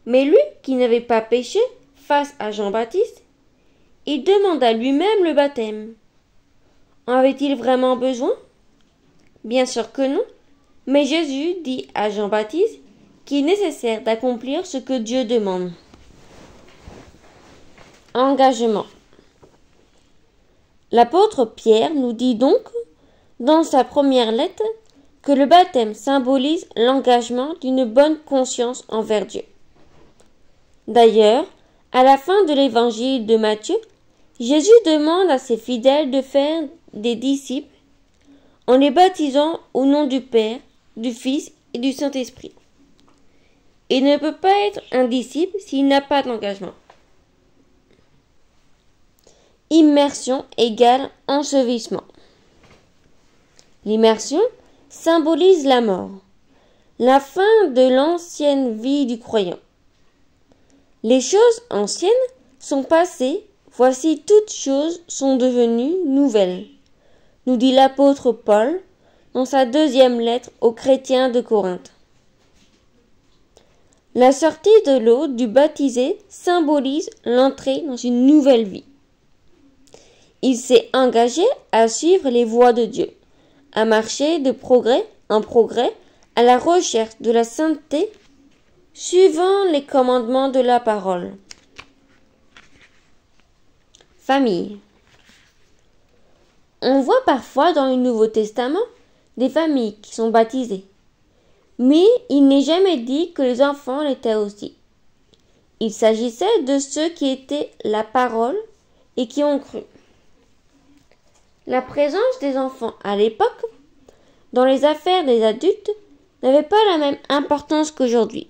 Mais lui, qui n'avait pas péché face à Jean-Baptiste, il demanda lui-même le baptême. En avait-il vraiment besoin? Bien sûr que non, mais Jésus dit à Jean-Baptiste qu'il est nécessaire d'accomplir ce que Dieu demande. Engagement. L'apôtre Pierre nous dit donc, dans sa première lettre, que le baptême symbolise l'engagement d'une bonne conscience envers Dieu. D'ailleurs, à la fin de l'évangile de Matthieu, Jésus demande à ses fidèles de faire des disciples en les baptisant au nom du Père, du Fils et du Saint-Esprit. Il ne peut pas être un disciple s'il n'a pas d'engagement. Immersion égale ensevelissement. L'immersion symbolise la mort, la fin de l'ancienne vie du croyant. Les choses anciennes sont passées, voici toutes choses sont devenues nouvelles, nous dit l'apôtre Paul dans sa deuxième lettre aux chrétiens de Corinthe. La sortie de l'eau du baptisé symbolise l'entrée dans une nouvelle vie. Il s'est engagé à suivre les voies de Dieu, à marcher de progrès en progrès à la recherche de la sainteté, suivant les commandements de la parole. Famille. On voit parfois dans le Nouveau Testament des familles qui sont baptisées, mais il n'est jamais dit que les enfants l'étaient aussi. Il s'agissait de ceux qui étaient la parole et qui ont cru. La présence des enfants à l'époque, dans les affaires des adultes, n'avait pas la même importance qu'aujourd'hui.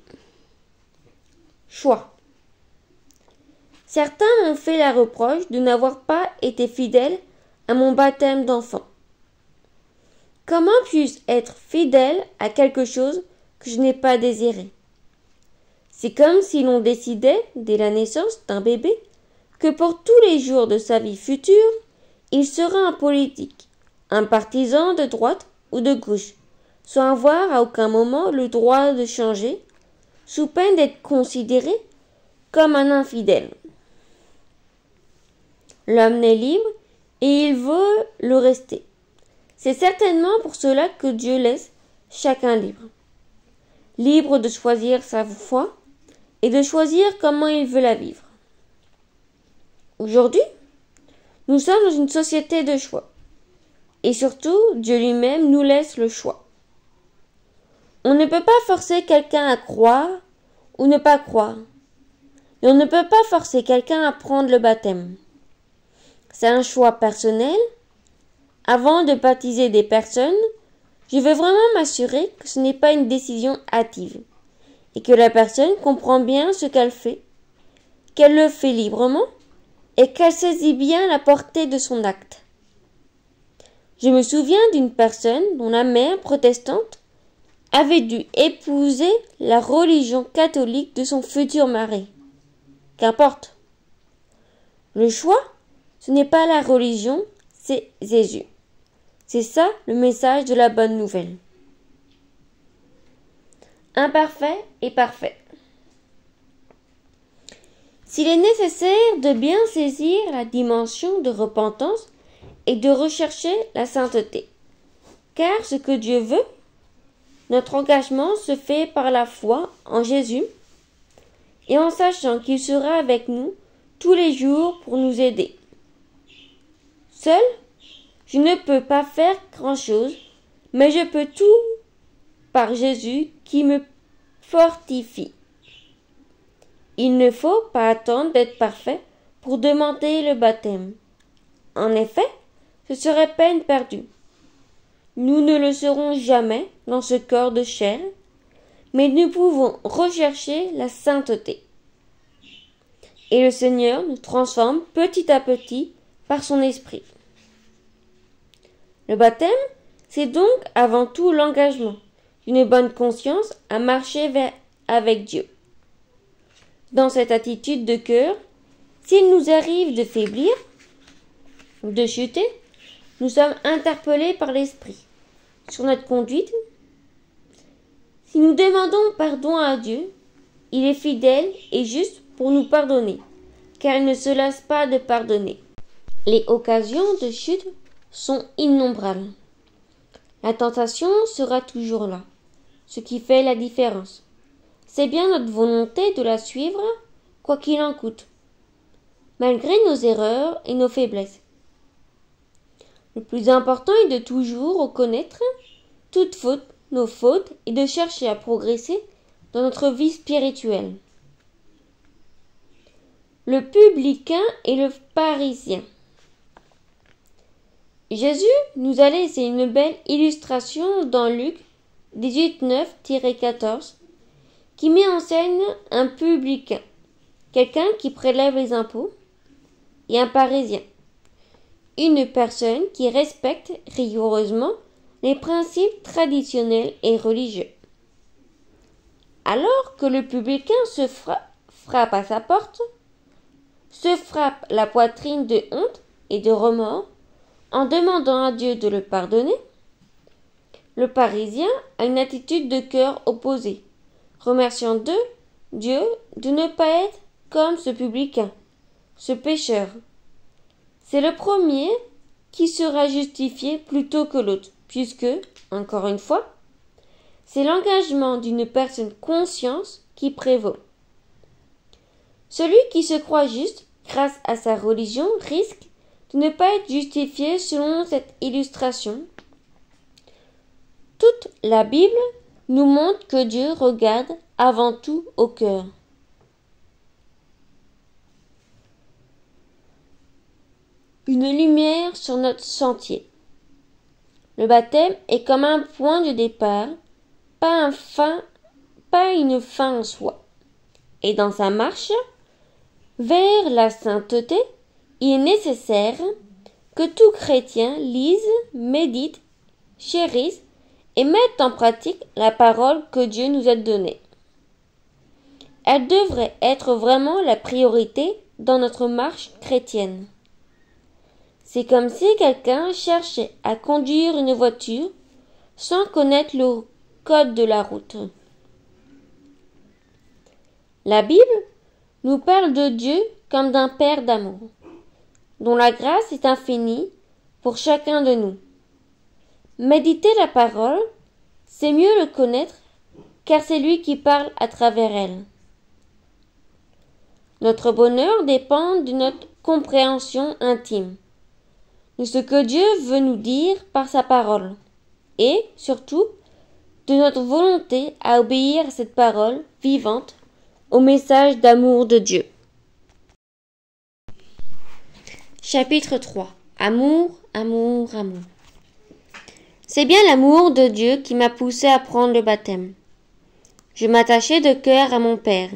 Choix. Certains m'ont fait la reproche de n'avoir pas été fidèle à mon baptême d'enfant. Comment puis-je être fidèle à quelque chose que je n'ai pas désiré? C'est comme si l'on décidait, dès la naissance d'un bébé, que pour tous les jours de sa vie future, il sera un politique, un partisan de droite ou de gauche, sans avoir à aucun moment le droit de changer, sous peine d'être considéré comme un infidèle. L'homme n'est libre et il veut le rester. C'est certainement pour cela que Dieu laisse chacun libre. Libre de choisir sa foi et de choisir comment il veut la vivre. Aujourd'hui, nous sommes dans une société de choix. Et surtout, Dieu lui-même nous laisse le choix. On ne peut pas forcer quelqu'un à croire ou ne pas croire. Et on ne peut pas forcer quelqu'un à prendre le baptême. C'est un choix personnel. Avant de baptiser des personnes, je veux vraiment m'assurer que ce n'est pas une décision hâtive et que la personne comprend bien ce qu'elle fait, qu'elle le fait librement et qu'elle saisit bien la portée de son acte. Je me souviens d'une personne dont la mère protestante avait dû épouser la religion catholique de son futur mari. Qu'importe. Le choix, ce n'est pas la religion, c'est Jésus. C'est ça le message de la bonne nouvelle. Imparfait et parfait. S'il est nécessaire de bien saisir la dimension de repentance et de rechercher la sainteté, car ce que Dieu veut, notre engagement se fait par la foi en Jésus et en sachant qu'il sera avec nous tous les jours pour nous aider. Seul, je ne peux pas faire grand-chose, mais je peux tout par Jésus qui me fortifie. Il ne faut pas attendre d'être parfait pour demander le baptême. En effet, ce serait peine perdue. Nous ne le serons jamais dans ce corps de chair, mais nous pouvons rechercher la sainteté. Et le Seigneur nous transforme petit à petit par son esprit. Le baptême, c'est donc avant tout l'engagement d'une bonne conscience à marcher avec Dieu. Dans cette attitude de cœur, s'il nous arrive de faiblir, de chuter, nous sommes interpellés par l'Esprit. sur notre conduite? Si nous demandons pardon à Dieu, il est fidèle et juste pour nous pardonner, car il ne se lasse pas de pardonner. Les occasions de chute sont innombrables. La tentation sera toujours là, ce qui fait la différence. C'est bien notre volonté de la suivre, quoi qu'il en coûte, malgré nos erreurs et nos faiblesses. Le plus important est de toujours reconnaître toute faute, nos fautes, et de chercher à progresser dans notre vie spirituelle. Le publicain et le pharisien. Jésus nous a laissé une belle illustration dans Luc 18:9-14 qui met en scène un publicain, quelqu'un qui prélève les impôts, et un pharisien, une personne qui respecte rigoureusement les principes traditionnels et religieux. Alors que le publicain se frappe à sa porte, se frappe la poitrine de honte et de remords en demandant à Dieu de le pardonner, le pharisien a une attitude de cœur opposée, remerciant Dieu de ne pas être comme ce publicain, ce pécheur. C'est le premier qui sera justifié plutôt que l'autre, puisque, encore une fois, c'est l'engagement d'une personne consciente qui prévaut. Celui qui se croit juste grâce à sa religion risque de ne pas être justifié selon cette illustration. Toute la Bible nous montre que Dieu regarde avant tout au cœur. Une lumière sur notre sentier. Le baptême est comme un point de départ, pas une fin en soi. Et dans sa marche vers la sainteté, il est nécessaire que tout chrétien lise, médite, chérisse et mette en pratique la parole que Dieu nous a donnée. Elle devrait être vraiment la priorité dans notre marche chrétienne. C'est comme si quelqu'un cherchait à conduire une voiture sans connaître le code de la route. La Bible nous parle de Dieu comme d'un Père d'amour, dont la grâce est infinie pour chacun de nous. Méditer la parole, c'est mieux le connaître, car c'est lui qui parle à travers elle. Notre bonheur dépend de notre compréhension intime, de ce que Dieu veut nous dire par sa parole, et, surtout, de notre volonté à obéir à cette parole vivante, au message d'amour de Dieu. Chapitre 3. Amour, amour, amour. C'est bien l'amour de Dieu qui m'a poussé à prendre le baptême. Je m'attachais de cœur à mon Père,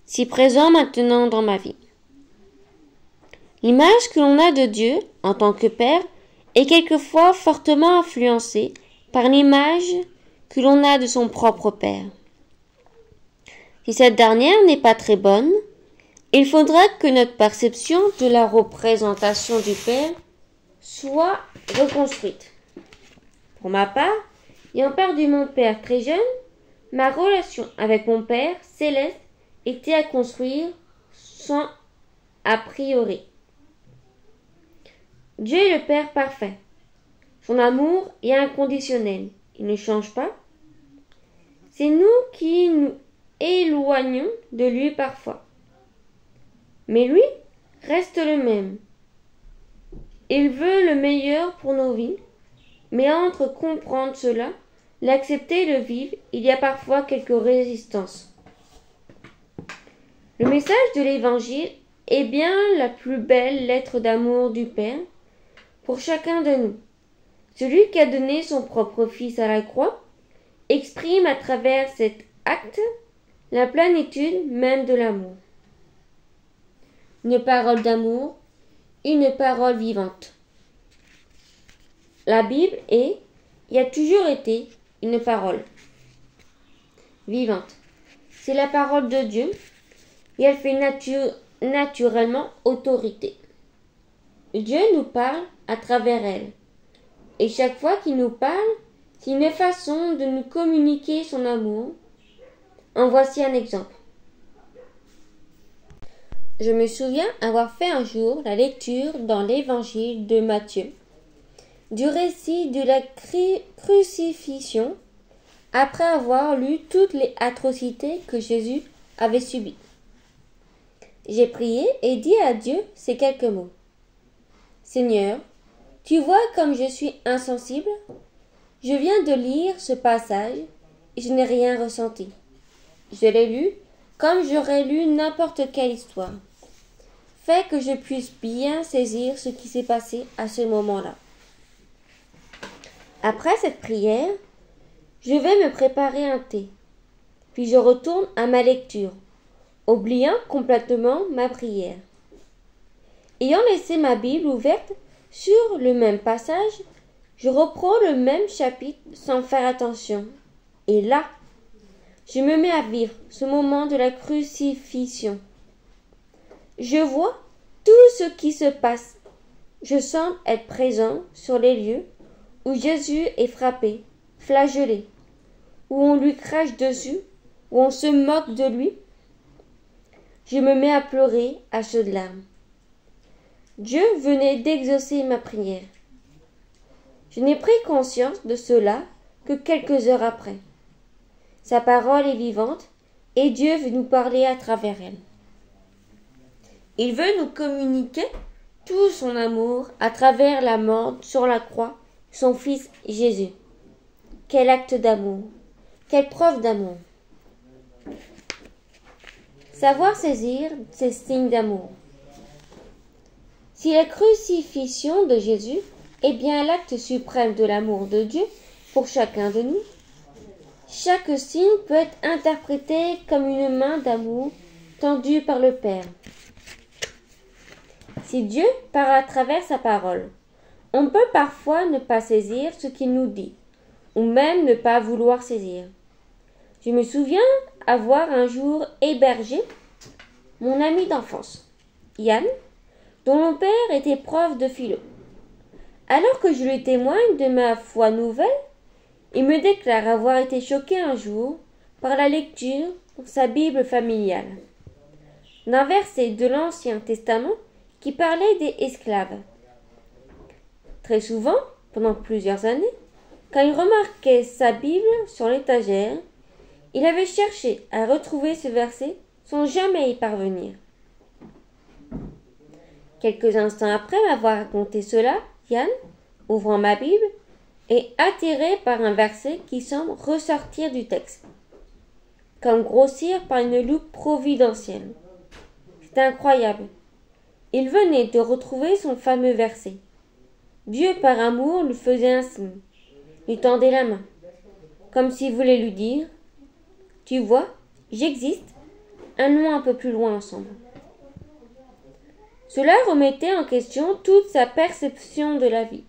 si présent maintenant dans ma vie. L'image que l'on a de Dieu, en tant que Père, est quelquefois fortement influencée par l'image que l'on a de son propre Père. Si cette dernière n'est pas très bonne, il faudra que notre perception de la représentation du Père soit reconstruite. Pour ma part, ayant perdu mon père très jeune, ma relation avec mon Père céleste était à construire sans a priori. Dieu est le Père parfait. Son amour est inconditionnel. Il ne change pas. C'est nous qui nous éloignons de lui parfois. Mais lui reste le même. Il veut le meilleur pour nos vies, mais entre comprendre cela, l'accepter et le vivre, il y a parfois quelques résistances. Le message de l'Évangile est bien la plus belle lettre d'amour du Père pour chacun de nous. Celui qui a donné son propre Fils à la croix exprime à travers cet acte la plénitude même de l'amour. Une parole d'amour, une parole vivante. La Bible est, y a toujours été, une parole vivante. C'est la parole de Dieu et elle fait naturellement autorité. Dieu nous parle à travers elle. Et chaque fois qu'il nous parle, C'est une façon de nous communiquer son amour. En voici un exemple. Je me souviens avoir fait un jour la lecture dans l'évangile de Matthieu du récit de la crucifixion après avoir lu toutes les atrocités que Jésus avait subies. J'ai prié et dit à Dieu ces quelques mots. Seigneur, tu vois comme je suis insensible. Je viens de lire ce passage et je n'ai rien ressenti. Je l'ai lu comme j'aurais lu n'importe quelle histoire. Fais que je puisse bien saisir ce qui s'est passé à ce moment-là. Après cette prière, je vais me préparer un thé, puis je retourne à ma lecture, oubliant complètement ma prière. Ayant laissé ma Bible ouverte sur le même passage, je reprends le même chapitre sans faire attention. Et là, je me mets à vivre ce moment de la crucifixion. Je vois tout ce qui se passe. Je semble être présent sur les lieux où Jésus est frappé, flagellé, où on lui crache dessus, où on se moque de lui. Je me mets à pleurer à chaudes larmes. Dieu venait d'exaucer ma prière. Je n'ai pris conscience de cela que quelques heures après. Sa parole est vivante et Dieu veut nous parler à travers elle. Il veut nous communiquer tout son amour à travers la mort sur la croix, son Fils Jésus. Quel acte d'amour, quelle preuve d'amour. Savoir saisir ces signes d'amour. Si la crucifixion de Jésus est bien l'acte suprême de l'amour de Dieu pour chacun de nous, chaque signe peut être interprété comme une main d'amour tendue par le Père. Si Dieu parle à travers sa parole, on peut parfois ne pas saisir ce qu'il nous dit, ou même ne pas vouloir saisir. Je me souviens avoir un jour hébergé mon ami d'enfance, Yann, dont mon père était prof de philo. Alors que je lui témoigne de ma foi nouvelle, il me déclare avoir été choqué un jour par la lecture de sa Bible familiale, d'un verset de l'Ancien Testament qui parlait des esclaves. Très souvent, pendant plusieurs années, quand il remarquait sa Bible sur l'étagère, il avait cherché à retrouver ce verset sans jamais y parvenir. Quelques instants après m'avoir raconté cela, Yann, ouvrant ma Bible, est attiré par un verset qui semble ressortir du texte, comme grossir par une loupe providentielle. C'est incroyable. Il venait de retrouver son fameux verset. Dieu, par amour, lui faisait un signe, lui tendait la main, comme s'il voulait lui dire « Tu vois, j'existe, allons un peu plus loin ensemble. » Cela remettait en question toute sa perception de la vie,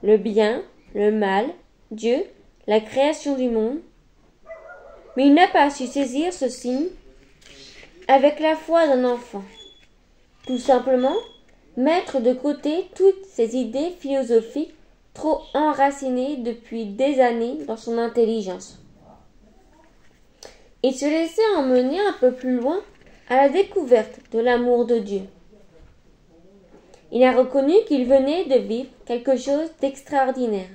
le bien, le mal, Dieu, la création du monde. Mais il n'a pas su saisir ce signe avec la foi d'un enfant. Tout simplement, mettre de côté toutes ces idées philosophiques trop enracinées depuis des années dans son intelligence. Il se laissait emmener un peu plus loin à la découverte de l'amour de Dieu. Il a reconnu qu'il venait de vivre quelque chose d'extraordinaire.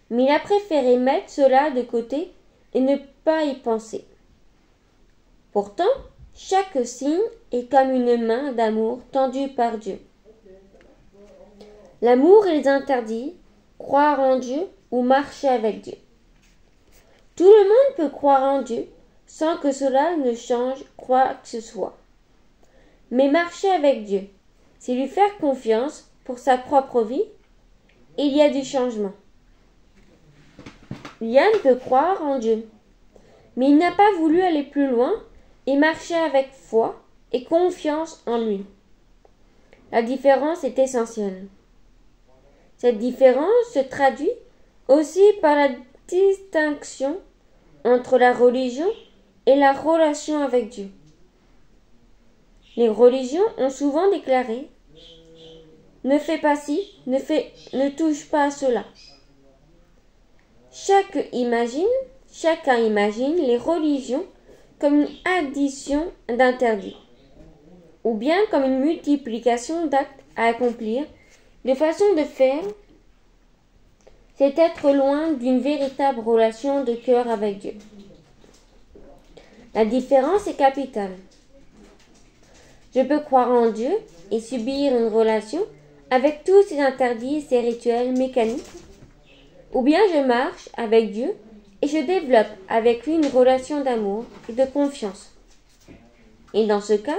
Mais il a préféré mettre cela de côté et ne pas y penser. Pourtant, chaque signe est comme une main d'amour tendue par Dieu. L'amour est interdit, croire en Dieu ou marcher avec Dieu. Tout le monde peut croire en Dieu sans que cela ne change quoi que ce soit. Mais marcher avec Dieu, c'est lui faire confiance pour sa propre vie, il y a du changement. Yann peut croire en Dieu, mais il n'a pas voulu aller plus loin et marcher avec foi et confiance en lui. La différence est essentielle. Cette différence se traduit aussi par la distinction entre la religion et la relation avec Dieu. Les religions ont souvent déclaré « Ne fais pas ci, ne touche pas à cela ». Chacun imagine les religions comme une addition d'interdits, ou bien comme une multiplication d'actes à accomplir. De façon de faire, c'est être loin d'une véritable relation de cœur avec Dieu. La différence est capitale. Je peux croire en Dieu et subir une relation avec tous ses interdits et ses rituels mécaniques, ou bien je marche avec Dieu et je développe avec lui une relation d'amour et de confiance. Et dans ce cas,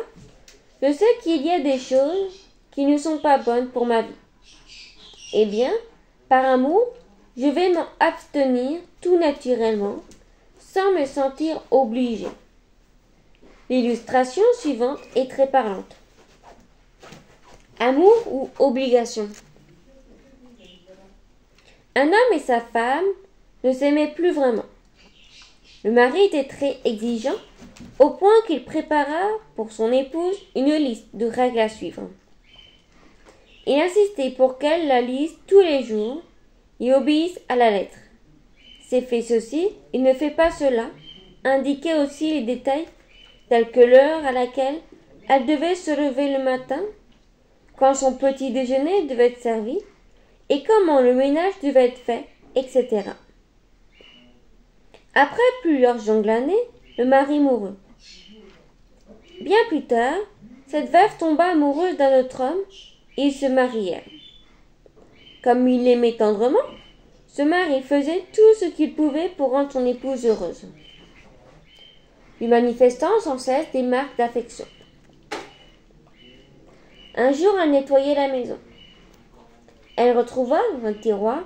je sais qu'il y a des choses qui ne sont pas bonnes pour ma vie. Eh bien, par amour, je vais m'en abstenir tout naturellement, sans me sentir obligé. L'illustration suivante est très parlante. Amour ou obligation? Un homme et sa femme ne s'aimaient plus vraiment. Le mari était très exigeant, au point qu'il prépara pour son épouse une liste de règles à suivre. Il insistait pour qu'elle la lise tous les jours et obéisse à la lettre. C'est fait ceci, il ne fait pas cela, indiquait aussi les détails tels que l'heure à laquelle elle devait se lever le matin, quand son petit déjeuner devait être servi, et comment le ménage devait être fait, etc. Après plusieurs jongles années, le mari mourut. Bien plus tard, cette veuve tomba amoureuse d'un autre homme et ils se marièrent. Comme il l'aimait tendrement, ce mari faisait tout ce qu'il pouvait pour rendre son épouse heureuse, lui manifestant sans cesse des marques d'affection. Un jour, elle nettoyait la maison. Elle retrouva dans un tiroir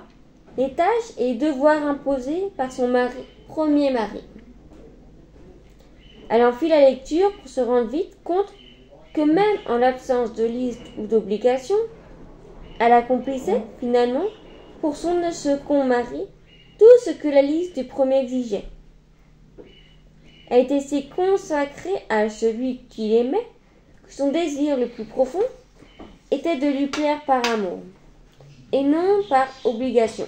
les tâches et les devoirs imposés par son premier mari. Elle en fit la lecture pour se rendre vite compte que même en l'absence de liste ou d'obligation, elle accomplissait finalement pour son second mari tout ce que la liste du premier exigeait. Elle était si consacrée à celui qu'il aimait que son désir le plus profond était de lui plaire par amour et non par obligation.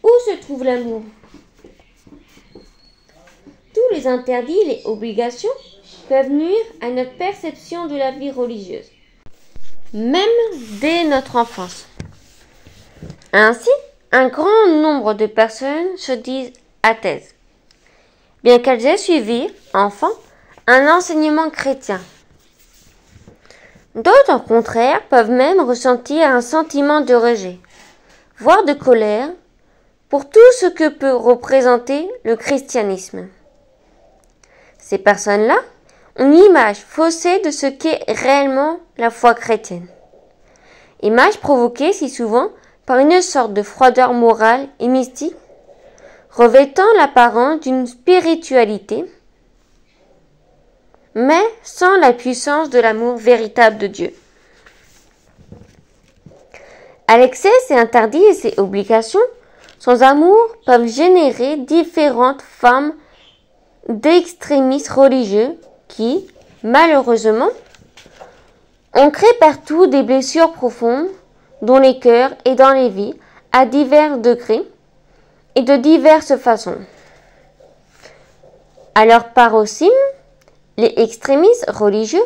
Où se trouve l'amour? Tous les interdits et les obligations peuvent nuire à notre perception de la vie religieuse, même dès notre enfance. Ainsi, un grand nombre de personnes se disent athées, bien qu'elles aient suivi, enfant, un enseignement chrétien. D'autres, au contraire, peuvent même ressentir un sentiment de rejet, voire de colère, pour tout ce que peut représenter le christianisme. Ces personnes-là ont une image faussée de ce qu'est réellement la foi chrétienne. Image provoquée si souvent par une sorte de froideur morale et mystique, revêtant l'apparence d'une spiritualité, mais sans la puissance de l'amour véritable de Dieu. À l'excès, ces interdits et ces obligations, sans amour, peuvent générer différentes formes d'extrémistes religieux qui, malheureusement, ont créé partout des blessures profondes dans les cœurs et dans les vies à divers degrés et de diverses façons. À leur paroxysme, les extrémistes religieux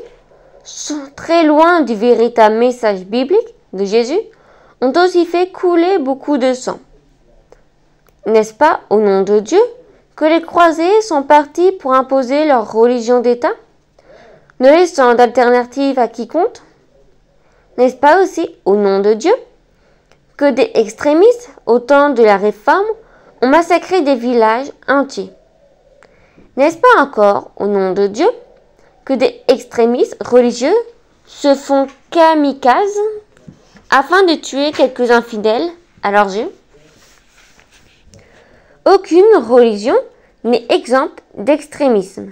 sont très loin du véritable message biblique de Jésus, ont aussi fait couler beaucoup de sang. N'est-ce pas au nom de Dieu que les croisés sont partis pour imposer leur religion d'État, ne laissant d'alternative à quiconque? N'est-ce pas aussi au nom de Dieu que des extrémistes, au temps de la Réforme, ont massacré des villages entiers? N'est-ce pas encore au nom de Dieu que des extrémistes religieux se font kamikazes afin de tuer quelques infidèles à leurs yeux? Aucune religion n'est exempte d'extrémisme,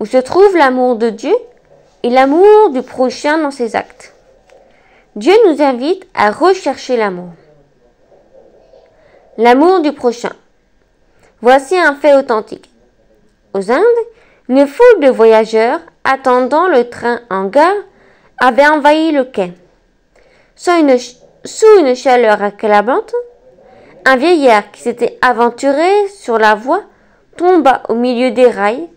où se trouve l'amour de Dieu et l'amour du prochain dans ses actes. Dieu nous invite à rechercher l'amour. L'amour du prochain. Voici un fait authentique. Aux Indes, une foule de voyageurs attendant le train en gare avait envahi le quai. Sans une sous une chaleur accablante, un vieillard qui s'était aventuré sur la voie tomba au milieu des rails,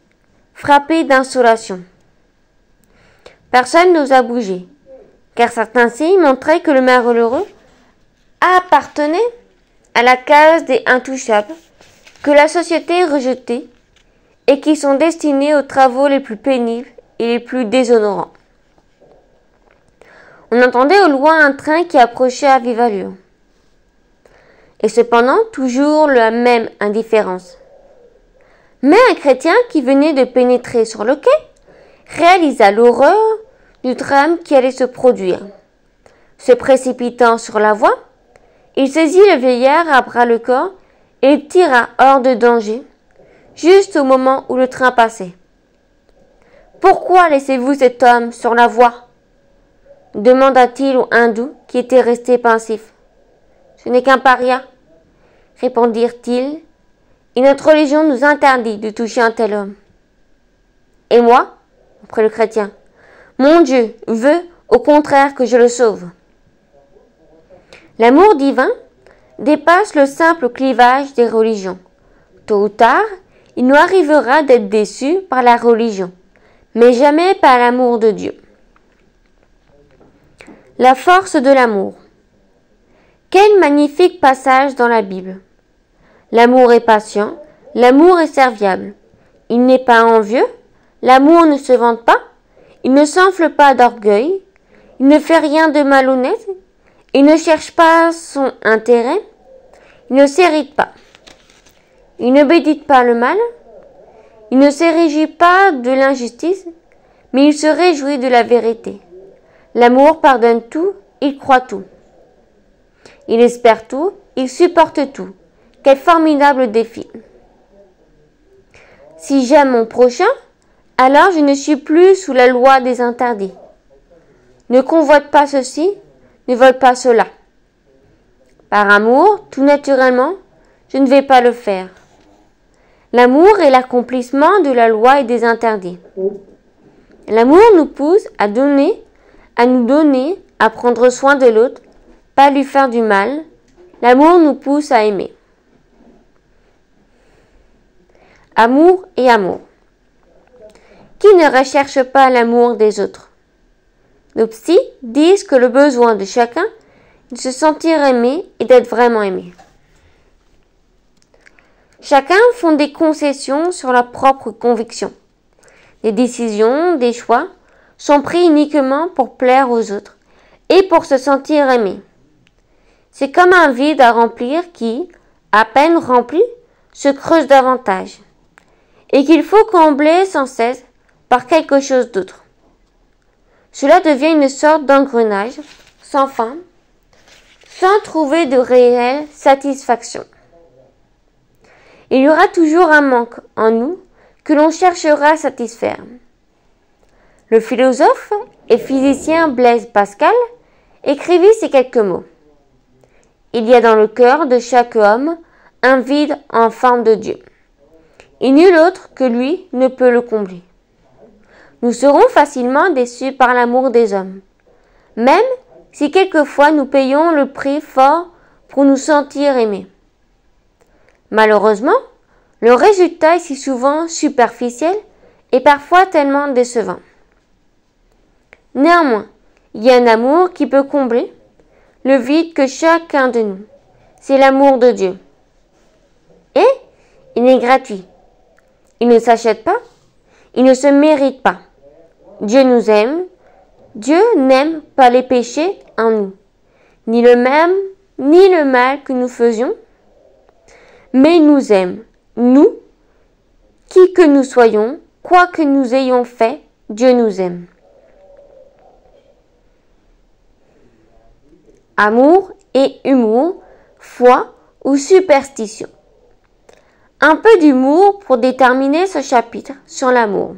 frappé d'insolation. Personne n'osa bouger, car certains signes montraient que le malheureux appartenait à la case des intouchables, que la société rejetait et qui sont destinés aux travaux les plus pénibles et les plus déshonorants. On entendait au loin un train qui approchait à vive allure. Et cependant, toujours la même indifférence. Mais un chrétien qui venait de pénétrer sur le quai réalisa l'horreur du drame qui allait se produire. Se précipitant sur la voie, il saisit le vieillard à bras-le-corps et le tira hors de danger, juste au moment où le train passait. « Pourquoi laissez-vous cet homme sur la voie ?» demanda-t-il au hindou qui était resté pensif. « Ce n'est qu'un paria, » répondirent-ils, « et notre religion nous interdit de toucher un tel homme. »« Et moi ?» reprit le chrétien. « Mon Dieu veut au contraire que je le sauve. » L'amour divin dépasse le simple clivage des religions. Tôt ou tard, il nous arrivera d'être déçus par la religion, mais jamais par l'amour de Dieu. La force de l'amour. Quel magnifique passage dans la Bible. L'amour est patient, l'amour est serviable. Il n'est pas envieux, l'amour ne se vante pas, il ne s'enfle pas d'orgueil, il ne fait rien de malhonnête, il ne cherche pas son intérêt, il ne s'irrite pas, il ne médite pas le mal, il ne se réjouit pas de l'injustice, mais il se réjouit de la vérité. L'amour pardonne tout, il croit tout. Il espère tout, il supporte tout. Quel formidable défi! Si j'aime mon prochain, alors je ne suis plus sous la loi des interdits. Ne convoite pas ceci, ne vole pas cela. Par amour, tout naturellement, je ne vais pas le faire. L'amour est l'accomplissement de la loi et des interdits. L'amour nous pousse à nous donner, à prendre soin de l'autre, pas lui faire du mal. L'amour nous pousse à aimer. Amour et amour. Qui ne recherche pas l'amour des autres? Nos psys disent que le besoin de chacun est de se sentir aimé et d'être vraiment aimé. Chacun font des concessions sur leurs propres convictions. Les décisions, des choix sont pris uniquement pour plaire aux autres et pour se sentir aimé. C'est comme un vide à remplir qui, à peine rempli, se creuse davantage et qu'il faut combler sans cesse par quelque chose d'autre. Cela devient une sorte d'engrenage sans fin, sans trouver de réelle satisfaction. Il y aura toujours un manque en nous que l'on cherchera à satisfaire. Le philosophe et physicien Blaise Pascal écrivit ces quelques mots. Il y a dans le cœur de chaque homme un vide en forme de Dieu, et nul autre que lui ne peut le combler. Nous serons facilement déçus par l'amour des hommes, même si quelquefois nous payons le prix fort pour nous sentir aimés. Malheureusement, le résultat est si souvent superficiel et parfois tellement décevant. Néanmoins, il y a un amour qui peut combler le vide que chacun de nous. C'est l'amour de Dieu. Et il est gratuit. Il ne s'achète pas. Il ne se mérite pas. Dieu nous aime. Dieu n'aime pas les péchés en nous, ni le mal que nous faisions, mais il nous aime, nous, qui que nous soyons, quoi que nous ayons fait, Dieu nous aime. Amour et humour, foi ou superstition. Un peu d'humour pour déterminer ce chapitre sur l'amour.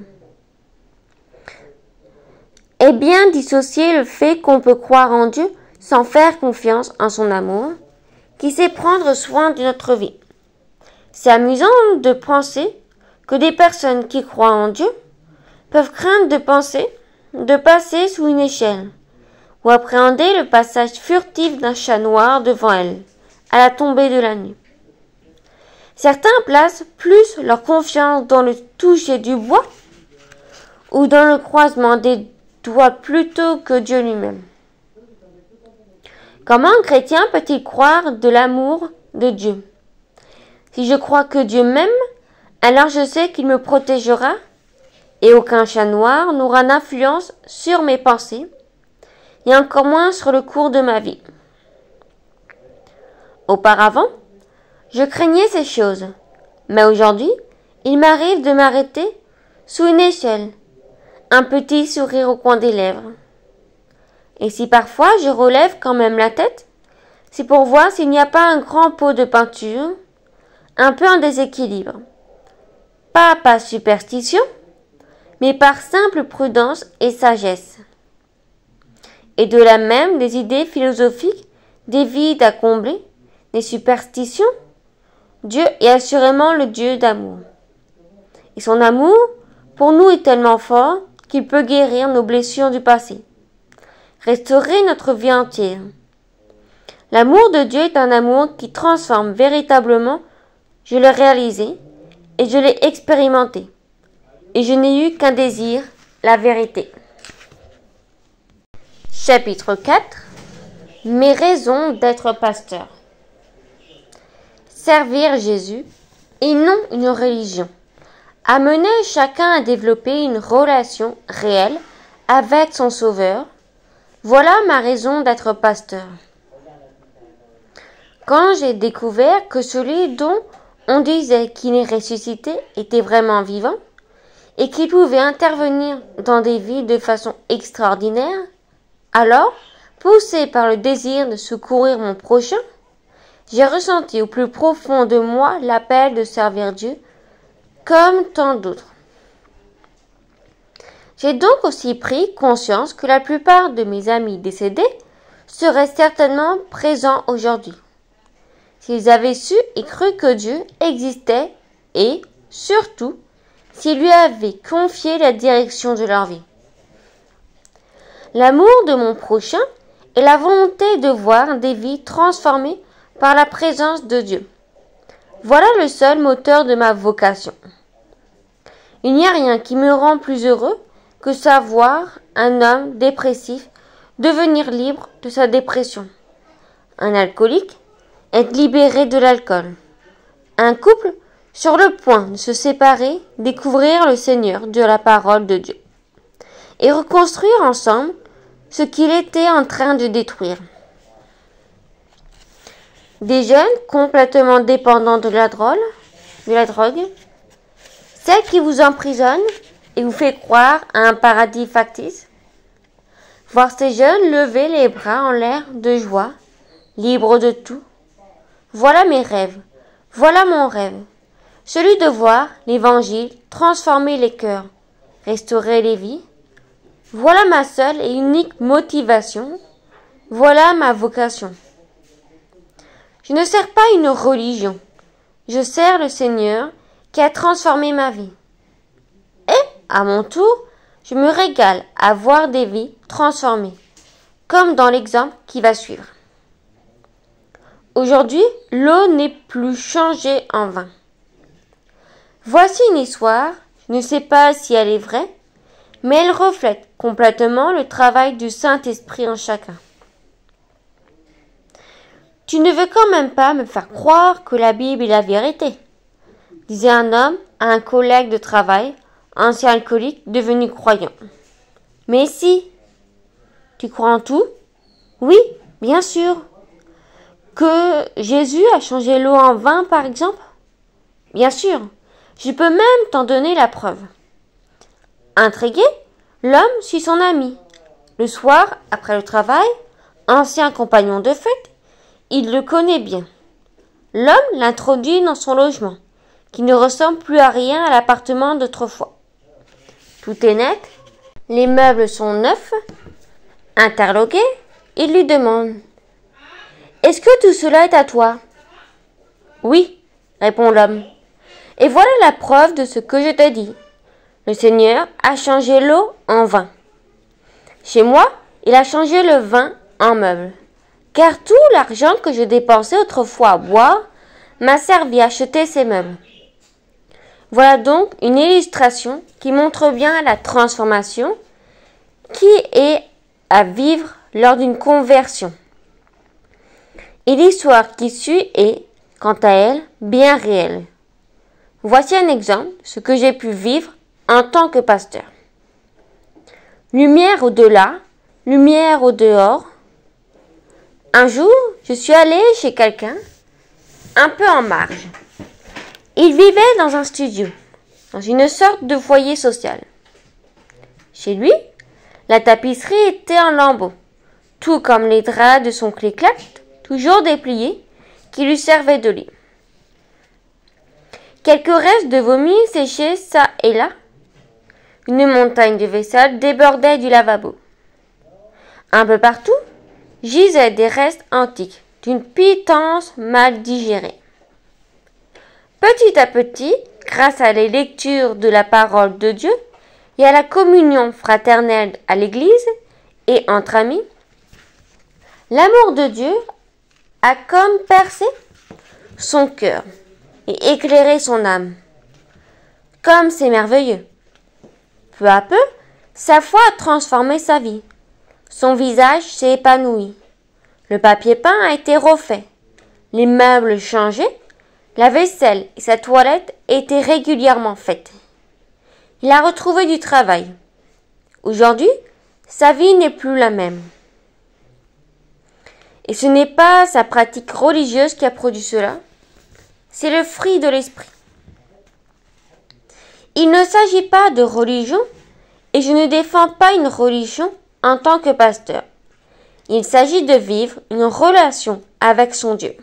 Est bien dissocier le fait qu'on peut croire en Dieu sans faire confiance en son amour, qui sait prendre soin de notre vie. C'est amusant de penser que des personnes qui croient en Dieu peuvent craindre de passer sous une échelle, ou appréhender le passage furtif d'un chat noir devant elle, à la tombée de la nuit. Certains placent plus leur confiance dans le toucher du bois ou dans le croisement des doigts plutôt que Dieu lui-même. Comment un chrétien peut-il croire de l'amour de Dieu? Si je crois que Dieu m'aime, alors je sais qu'il me protégera et aucun chat noir n'aura d'influence sur mes pensées et encore moins sur le cours de ma vie. Auparavant, je craignais ces choses, mais aujourd'hui, il m'arrive de m'arrêter sous une échelle, un petit sourire au coin des lèvres. Et si parfois je relève quand même la tête, c'est pour voir s'il n'y a pas un grand pot de peinture, un peu en déséquilibre. Pas par superstition, mais par simple prudence et sagesse. Et de là même des idées philosophiques, des vides à combler, des superstitions. Dieu est assurément le Dieu d'amour. Et son amour, pour nous, est tellement fort qu'il peut guérir nos blessures du passé, restaurer notre vie entière. L'amour de Dieu est un amour qui transforme véritablement. Je l'ai réalisé et je l'ai expérimenté. Et je n'ai eu qu'un désir, la vérité. Chapitre 4. Mes raisons d'être pasteur. Servir Jésus et non une religion. Amener chacun à développer une relation réelle avec son Sauveur. Voilà ma raison d'être pasteur. Quand j'ai découvert que celui dont on disait qu'il est ressuscité était vraiment vivant et qu'il pouvait intervenir dans des vies de façon extraordinaire, alors, poussé par le désir de secourir mon prochain, j'ai ressenti au plus profond de moi l'appel de servir Dieu, comme tant d'autres. J'ai donc aussi pris conscience que la plupart de mes amis décédés seraient certainement présents aujourd'hui, s'ils avaient su et cru que Dieu existait et, surtout, s'ils lui avaient confié la direction de leur vie. L'amour de mon prochain est la volonté de voir des vies transformées par la présence de Dieu. Voilà le seul moteur de ma vocation. Il n'y a rien qui me rend plus heureux que savoir un homme dépressif devenir libre de sa dépression. Un alcoolique être libéré de l'alcool. Un couple sur le point de se séparer découvrir le Seigneur de la parole de Dieu et reconstruire ensemble ce qu'il était en train de détruire. Des jeunes complètement dépendants de la drogue, celle qui vous emprisonne et vous fait croire à un paradis factice. Voir ces jeunes lever les bras en l'air de joie, libres de tout. Voilà mes rêves, voilà mon rêve, celui de voir l'Évangile transformer les cœurs, restaurer les vies. Voilà ma seule et unique motivation, voilà ma vocation. Je ne sers pas une religion, je sers le Seigneur qui a transformé ma vie. Et, à mon tour, je me régale à voir des vies transformées, comme dans l'exemple qui va suivre. Aujourd'hui, l'eau n'est plus changée en vin. Voici une histoire, je ne sais pas si elle est vraie, mais elle reflète complètement le travail du Saint-Esprit en chacun. Tu ne veux quand même pas me faire croire que la Bible est la vérité, disait un homme à un collègue de travail, ancien alcoolique devenu croyant. Mais si, tu crois en tout? Oui, bien sûr. Que Jésus a changé l'eau en vin, par exemple? Bien sûr, je peux même t'en donner la preuve. Intrigué, l'homme suit son ami. Le soir, après le travail, ancien compagnon de fête, il le connaît bien. L'homme l'introduit dans son logement, qui ne ressemble plus à rien à l'appartement d'autrefois. Tout est net, les meubles sont neufs. Interloqué, il lui demande « Est-ce que tout cela est à toi ?»« Oui, répond l'homme. Et voilà la preuve de ce que je te dis. Le Seigneur a changé l'eau en vin. Chez moi, Il a changé le vin en meuble, car tout l'argent que je dépensais autrefois à boire m'a servi à acheter ces meubles. Voilà donc une illustration qui montre bien la transformation qui est à vivre lors d'une conversion. Et l'histoire qui suit est, quant à elle, bien réelle. Voici un exemple de ce que j'ai pu vivre en tant que pasteur. Lumière au-delà, lumière au-dehors. Un jour, je suis allée chez quelqu'un, un peu en marge. Il vivait dans un studio, dans une sorte de foyer social. Chez lui, la tapisserie était en lambeaux, tout comme les draps de son clic-clac, toujours dépliés, qui lui servaient de lit. Quelques restes de vomi séchés çà et là. Une montagne de vaisselle débordait du lavabo. Un peu partout, gisaient des restes antiques, d'une pitance mal digérée. Petit à petit, grâce à la lecture de la parole de Dieu et à la communion fraternelle à l'Église et entre amis, l'amour de Dieu a comme percé son cœur et éclairé son âme. Comme c'est merveilleux. Peu à peu, sa foi a transformé sa vie. Son visage s'est épanoui. Le papier peint a été refait. Les meubles changés. La vaisselle et sa toilette étaient régulièrement faites. Il a retrouvé du travail. Aujourd'hui, sa vie n'est plus la même. Et ce n'est pas sa pratique religieuse qui a produit cela, c'est le fruit de l'esprit. Il ne s'agit pas de religion, et je ne défends pas une religion en tant que pasteur. Il s'agit de vivre une relation avec son Dieu.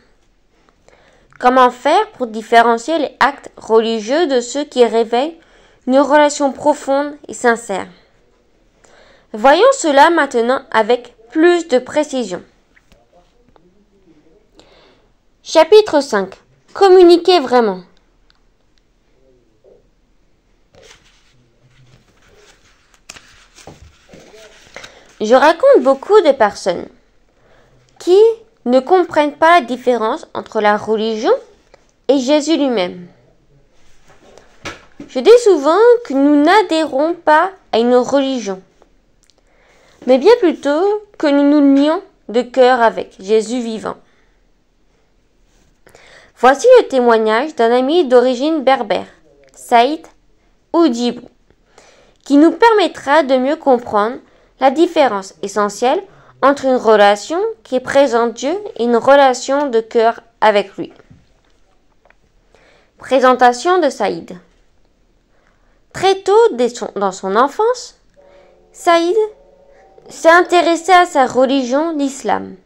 Comment faire pour différencier les actes religieux de ceux qui réveillent une relation profonde et sincère? Voyons cela maintenant avec plus de précision. Chapitre 5. Communiquer vraiment. Je raconte beaucoup de personnes qui ne comprennent pas la différence entre la religion et Jésus lui-même. Je dis souvent que nous n'adhérons pas à une religion, mais bien plutôt que nous nous lions de cœur avec Jésus vivant. Voici le témoignage d'un ami d'origine berbère, Saïd Oudjibou, qui nous permettra de mieux comprendre la différence essentielle entre une relation qui présente Dieu et une relation de cœur avec lui. Présentation de Saïd. Très tôt dans son enfance, Saïd s'est intéressé à sa religion, l'islam.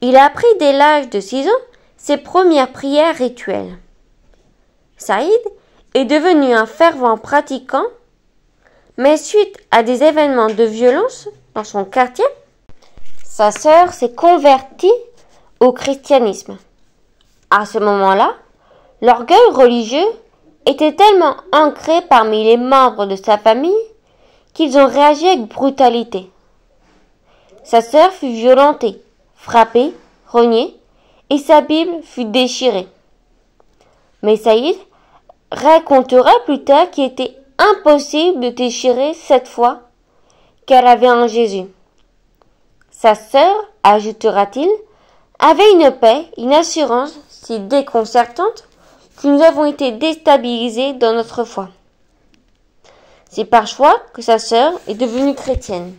Il a appris dès l'âge de 6 ans ses premières prières rituelles. Saïd est devenu un fervent pratiquant, mais suite à des événements de violence dans son quartier, sa sœur s'est convertie au christianisme. À ce moment-là, l'orgueil religieux était tellement ancré parmi les membres de sa famille qu'ils ont réagi avec brutalité. Sa sœur fut violentée, frappée, rognée, et sa Bible fut déchirée. Mais Saïd racontera plus tard qu'il était impossible de déchirer cette foi qu'elle avait en Jésus. Sa sœur, ajoutera-t-il, avait une paix, une assurance si déconcertante que nous avons été déstabilisés dans notre foi. C'est par choix que sa sœur est devenue chrétienne.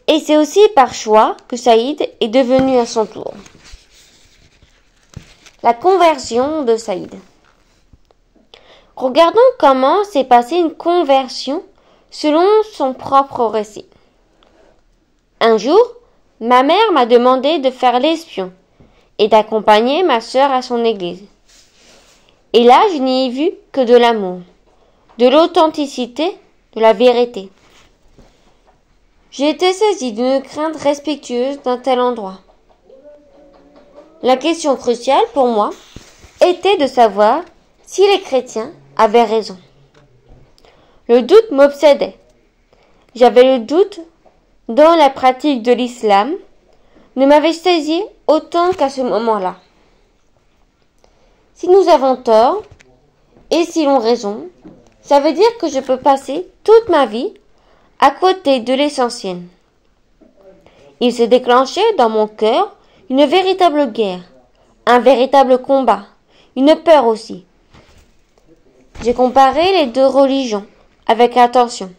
Et c'est aussi par choix que Saïd est devenu à son tour. La conversion de Saïd. Regardons comment s'est passée une conversion selon son propre récit. Un jour, ma mère m'a demandé de faire l'espion et d'accompagner ma sœur à son église. Et là, je n'y ai vu que de l'amour, de l'authenticité, de la vérité. J'ai été saisie d'une crainte respectueuse d'un tel endroit. La question cruciale pour moi était de savoir si les chrétiens avaient raison. Le doute m'obsédait. J'avais le doute dans la pratique de l'islam ne m'avait saisi autant qu'à ce moment-là. Si nous avons tort, et si l'on raison, ça veut dire que je peux passer toute ma vie à côté de l'essentiel. Il s'est déclenché dans mon cœur une véritable guerre, un véritable combat, une peur aussi. J'ai comparé les deux religions avec attention.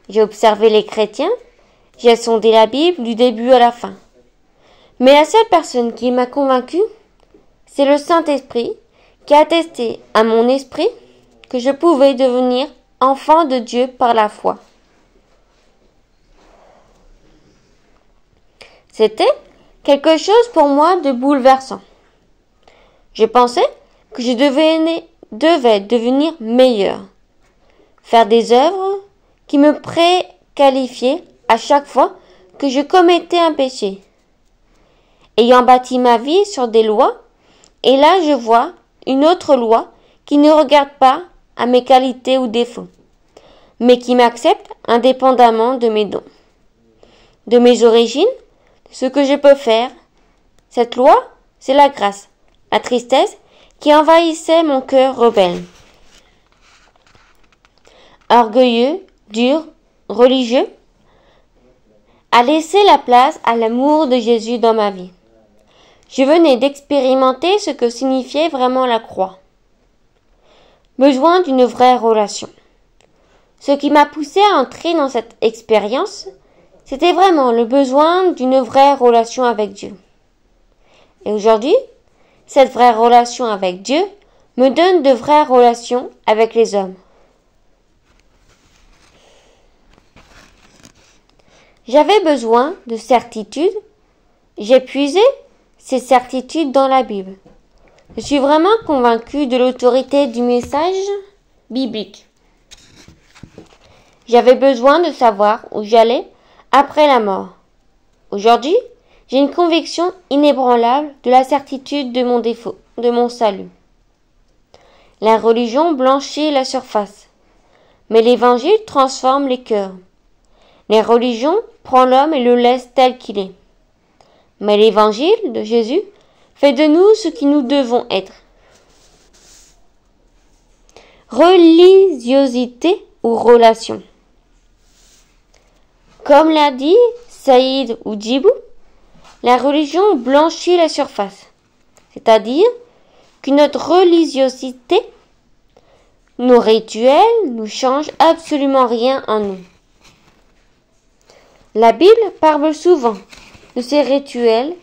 J'ai observé les chrétiens, j'ai sondé la Bible du début à la fin. Mais la seule personne qui m'a convaincu, c'est le Saint-Esprit qui a attesté à mon esprit que je pouvais devenir enfant de Dieu par la foi. C'était quelque chose pour moi de bouleversant. Je pensais que je devais devenir meilleur, faire des œuvres qui me préqualifiaient à chaque fois que je commettais un péché. Ayant bâti ma vie sur des lois, et là je vois une autre loi qui ne regarde pas à mes qualités ou défauts, mais qui m'accepte indépendamment de mes dons, de mes origines, de ce que je peux faire. Cette loi, c'est la grâce, la tristesse qui envahissait mon cœur rebelle. Orgueilleux, dur, religieux, a laissé la place à l'amour de Jésus dans ma vie. Je venais d'expérimenter ce que signifiait vraiment la croix. Besoin d'une vraie relation. Ce qui m'a poussé à entrer dans cette expérience, c'était vraiment le besoin d'une vraie relation avec Dieu. Et aujourd'hui, cette vraie relation avec Dieu me donne de vraies relations avec les hommes. J'avais besoin de certitudes. J'ai puisé ces certitudes dans la Bible. Je suis vraiment convaincue de l'autorité du message biblique. J'avais besoin de savoir où j'allais après la mort. Aujourd'hui, j'ai une conviction inébranlable de la certitude de mon défaut, de mon salut. La religion blanchit la surface, mais l'Évangile transforme les cœurs. Les religions prennent l'homme et le laissent tel qu'il est. Mais l'Évangile de Jésus fait de nous ce que nous devons être. Religiosité ou relation. Comme l'a dit Saïd Oudjibou, la religion blanchit la surface, c'est-à-dire que notre religiosité, nos rituels, ne changent absolument rien en nous. La Bible parle souvent de ces rituels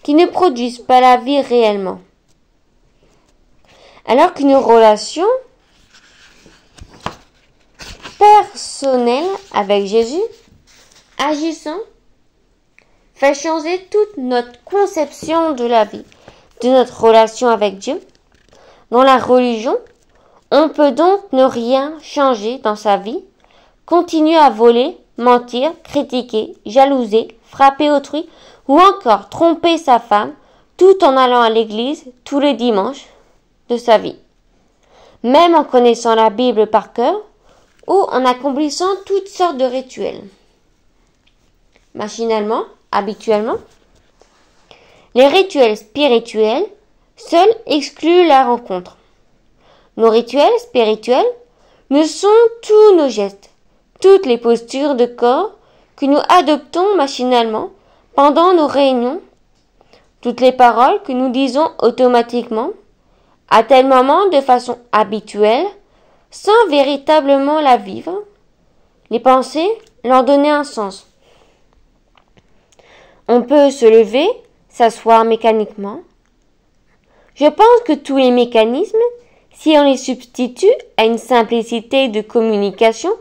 qui ne produisent pas la vie réellement. Alors qu'une relation personnelle avec Jésus, agissant, fait changer toute notre conception de la vie, de notre relation avec Dieu. Dans la religion, on peut donc ne rien changer dans sa vie, continuer à voler, mentir, critiquer, jalouser, frapper autrui ou encore tromper sa femme tout en allant à l'église tous les dimanches de sa vie, même en connaissant la Bible par cœur ou en accomplissant toutes sortes de rituels. Machinalement, habituellement, les rituels spirituels seuls excluent la rencontre. Nos rituels spirituels ne sont tous nos gestes, toutes les postures de corps que nous adoptons machinalement pendant nos réunions, toutes les paroles que nous disons automatiquement, à tel moment de façon habituelle, sans véritablement la vivre, les pensées leur donner un sens. On peut se lever, s'asseoir mécaniquement. Je pense que tous les mécanismes, si on les substitue à une simplicité de communication,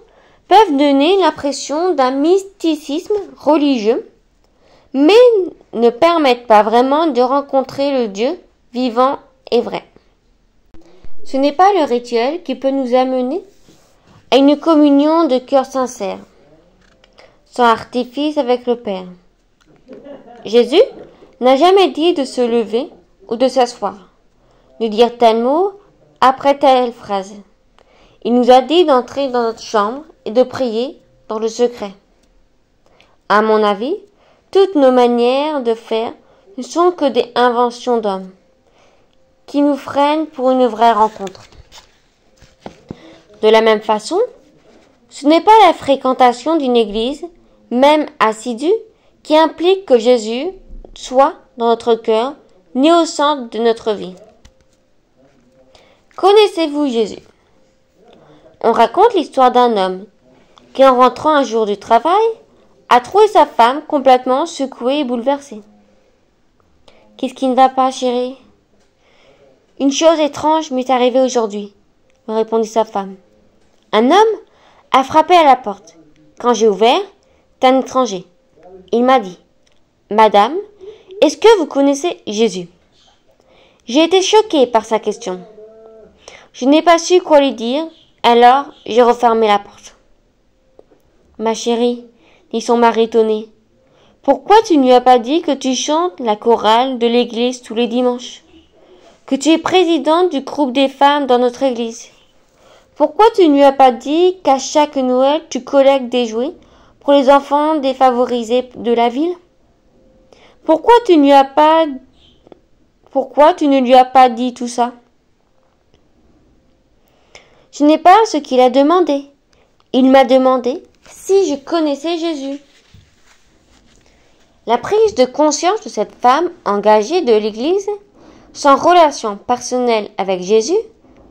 peuvent donner l'impression d'un mysticisme religieux, mais ne permettent pas vraiment de rencontrer le Dieu vivant et vrai. Ce n'est pas le rituel qui peut nous amener à une communion de cœur sincère, sans artifice avec le Père. Jésus n'a jamais dit de se lever ou de s'asseoir, de dire tel mot après telle phrase. Il nous a dit d'entrer dans notre chambre et de prier dans le secret. À mon avis, toutes nos manières de faire ne sont que des inventions d'hommes qui nous freinent pour une vraie rencontre. De la même façon, ce n'est pas la fréquentation d'une église, même assidue, qui implique que Jésus soit dans notre cœur, ni au centre de notre vie. Connaissez-vous Jésus? On raconte l'histoire d'un homme qui, en rentrant un jour du travail, a trouvé sa femme complètement secouée et bouleversée. « Qu'est-ce qui ne va pas, chérie ?»« Une chose étrange m'est arrivée aujourd'hui, » me répondit sa femme. « Un homme a frappé à la porte. Quand j'ai ouvert, c'est un étranger. Il m'a dit, « Madame, est-ce que vous connaissez Jésus ?» J'ai été choquée par sa question. Je n'ai pas su quoi lui dire, alors j'ai refermé la porte. « Ma chérie, » dit son mari étonné, « pourquoi tu ne lui as pas dit que tu chantes la chorale de l'église tous les dimanches? Que tu es présidente du groupe des femmes dans notre église? Pourquoi tu ne lui as pas dit qu'à chaque Noël tu collectes des jouets pour les enfants défavorisés de la ville? Pourquoi tu ne lui as pas dit tout ça? Je n'ai pas ce qu'il a demandé. Il m'a demandé si je connaissais Jésus. » La prise de conscience de cette femme engagée de l'Église, sans relation personnelle avec Jésus,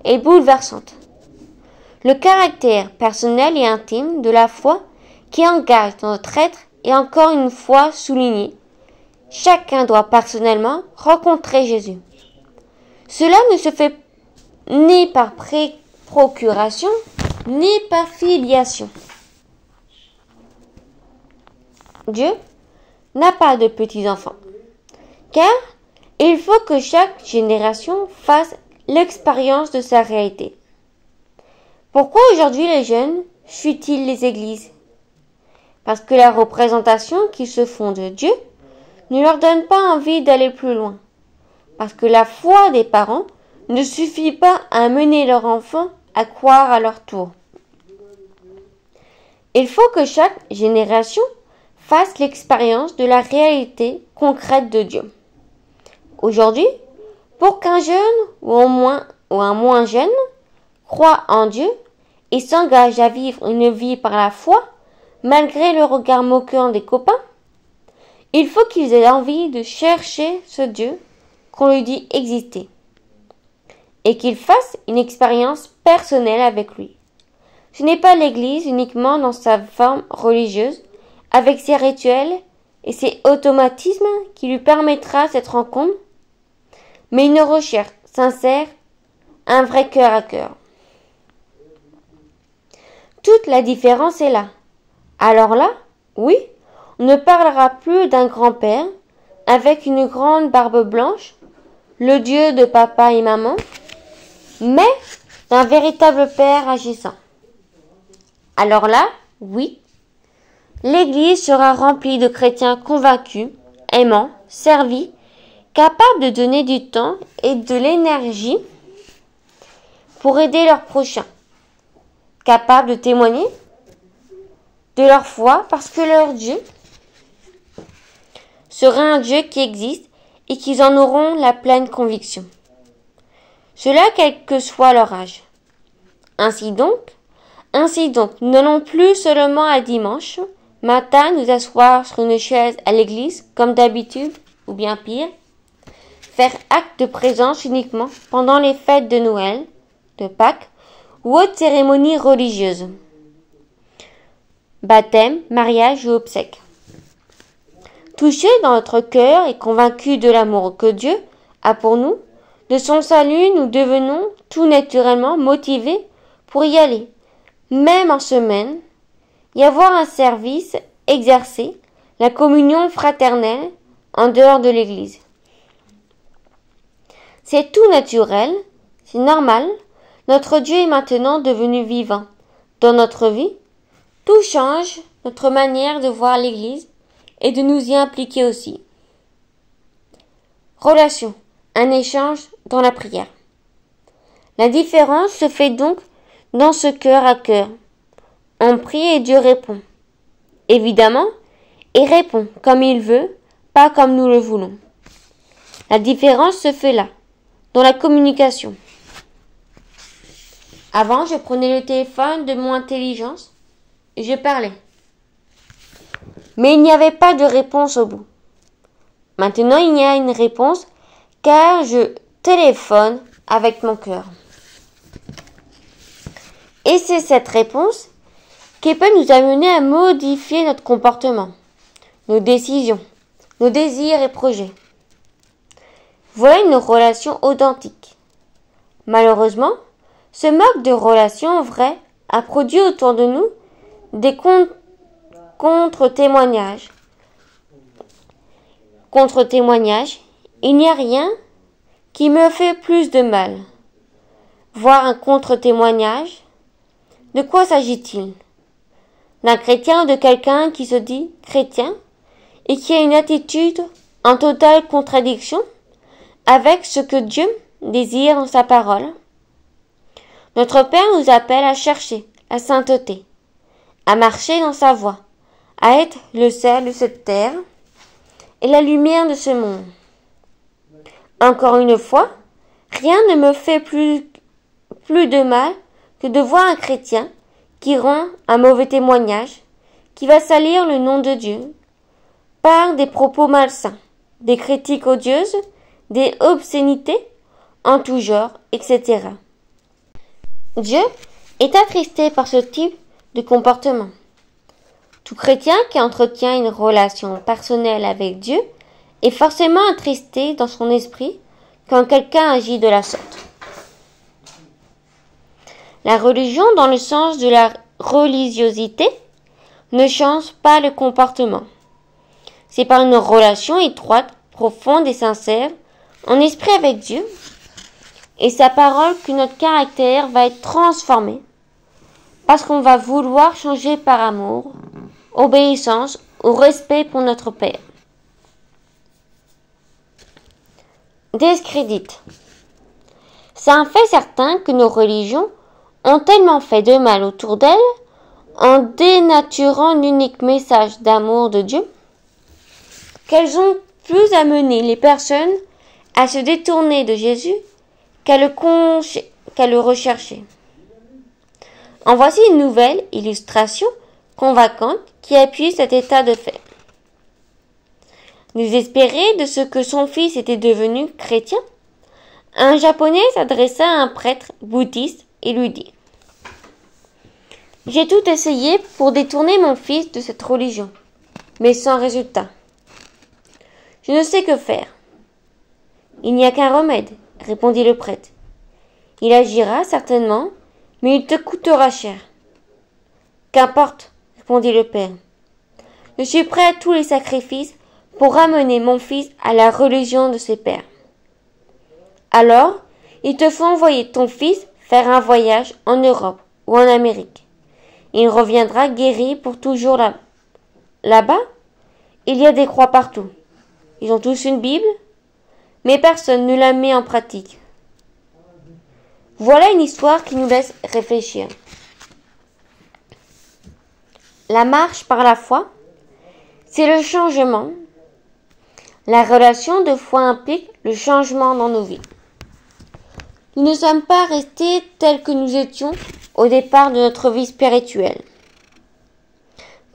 est bouleversante. Le caractère personnel et intime de la foi qui engage dans notre être est encore une fois souligné. Chacun doit personnellement rencontrer Jésus. Cela ne se fait ni par procuration, ni par filiation. Dieu n'a pas de petits-enfants, car il faut que chaque génération fasse l'expérience de sa réalité. Pourquoi aujourd'hui les jeunes fuient-ils les églises? Parce que la représentation qu'ils se font de Dieu ne leur donne pas envie d'aller plus loin. Parce que la foi des parents ne suffit pas à mener leur enfant à croire à leur tour. Il faut que chaque génération fasse l'expérience de la réalité concrète de Dieu. Aujourd'hui, pour qu'un jeune ou un moins jeune croit en Dieu et s'engage à vivre une vie par la foi, malgré le regard moqueur des copains, il faut qu'ils aient envie de chercher ce Dieu qu'on lui dit exister et qu'ils fassent une expérience personnelle avec lui. Ce n'est pas l'Église uniquement dans sa forme religieuse, avec ses rituels et ses automatismes qui lui permettra cette rencontre, mais une recherche sincère, un vrai cœur à cœur. Toute la différence est là. Alors là, oui, on ne parlera plus d'un grand-père avec une grande barbe blanche, le Dieu de papa et maman, mais d'un véritable père agissant. Alors là, oui, l'Église sera remplie de chrétiens convaincus, aimants, servis, capables de donner du temps et de l'énergie pour aider leurs prochains, capables de témoigner de leur foi parce que leur Dieu sera un Dieu qui existe et qu'ils en auront la pleine conviction. Cela quel que soit leur âge. Ainsi donc, nous n'allons plus seulement à dimanche matin nous asseoir sur une chaise à l'église comme d'habitude, ou bien pire, faire acte de présence uniquement pendant les fêtes de Noël, de Pâques ou autres cérémonies religieuses. Baptême, mariage ou obsèques. Touchés dans notre cœur et convaincus de l'amour que Dieu a pour nous, de son salut, nous devenons tout naturellement motivés pour y aller, même en semaine, y avoir un service exercé, la communion fraternelle en dehors de l'église. C'est tout naturel, c'est normal, notre Dieu est maintenant devenu vivant. Dans notre vie, tout change notre manière de voir l'église et de nous y impliquer aussi. Relation, un échange dans la prière. La différence se fait donc dans ce cœur à cœur. On prie et Dieu répond. Évidemment, et répond comme il veut, pas comme nous le voulons. La différence se fait là, dans la communication. Avant, je prenais le téléphone de mon intelligence et je parlais. Mais il n'y avait pas de réponse au bout. Maintenant, il y a une réponse car je téléphone avec mon cœur. Et c'est cette réponse qui peut nous amener à modifier notre comportement, nos décisions, nos désirs et projets. Voilà une relation authentique. Malheureusement, ce manque de relation vraie a produit autour de nous des contre-témoignages. Contre-témoignages, il n'y a rien qui me fait plus de mal. Voir un contre-témoignage, de quoi s'agit-il? D'un chrétien ou de quelqu'un qui se dit chrétien et qui a une attitude en totale contradiction avec ce que Dieu désire en sa parole. Notre Père nous appelle à chercher la sainteté, à marcher dans sa voie, à être le sel de cette terre et la lumière de ce monde. Encore une fois, rien ne me fait plus de mal que de voir un chrétien qui rend un mauvais témoignage, qui va salir le nom de Dieu par des propos malsains, des critiques odieuses, des obscénités en tout genre, etc. Dieu est attristé par ce type de comportement. Tout chrétien qui entretient une relation personnelle avec Dieu est forcément attristé dans son esprit quand quelqu'un agit de la sorte. La religion, dans le sens de la religiosité, ne change pas le comportement. C'est par une relation étroite, profonde et sincère, en esprit avec Dieu et sa parole que notre caractère va être transformé, parce qu'on va vouloir changer par amour, obéissance ou respect pour notre Père. Discrédite. C'est un fait certain que nos religions ont tellement fait de mal autour d'elles, en dénaturant l'unique message d'amour de Dieu, qu'elles ont plus amené les personnes à se détourner de Jésus qu'à le rechercher. En voici une nouvelle illustration convaincante qui appuie cet état de fait. Désespéré de ce que son fils était devenu chrétien, un Japonais s'adressa à un prêtre bouddhiste et lui dit : « J'ai tout essayé pour détourner mon fils de cette religion, mais sans résultat. Je ne sais que faire. » « Il n'y a qu'un remède, » répondit le prêtre. « Il agira certainement, mais il te coûtera cher. »« Qu'importe, » répondit le père. « Je suis prêt à tous les sacrifices pour ramener mon fils à la religion de ses pères. » « Alors, il te faut envoyer ton fils faire un voyage en Europe ou en Amérique. Il reviendra guéri pour toujours là. Là-bas, il y a des croix partout. Ils ont tous une Bible, mais personne ne la met en pratique. Voilà une histoire qui nous laisse réfléchir. La marche par la foi, c'est le changement. La relation de foi implique le changement dans nos vies. Nous ne sommes pas restés tels que nous étions au départ de notre vie spirituelle.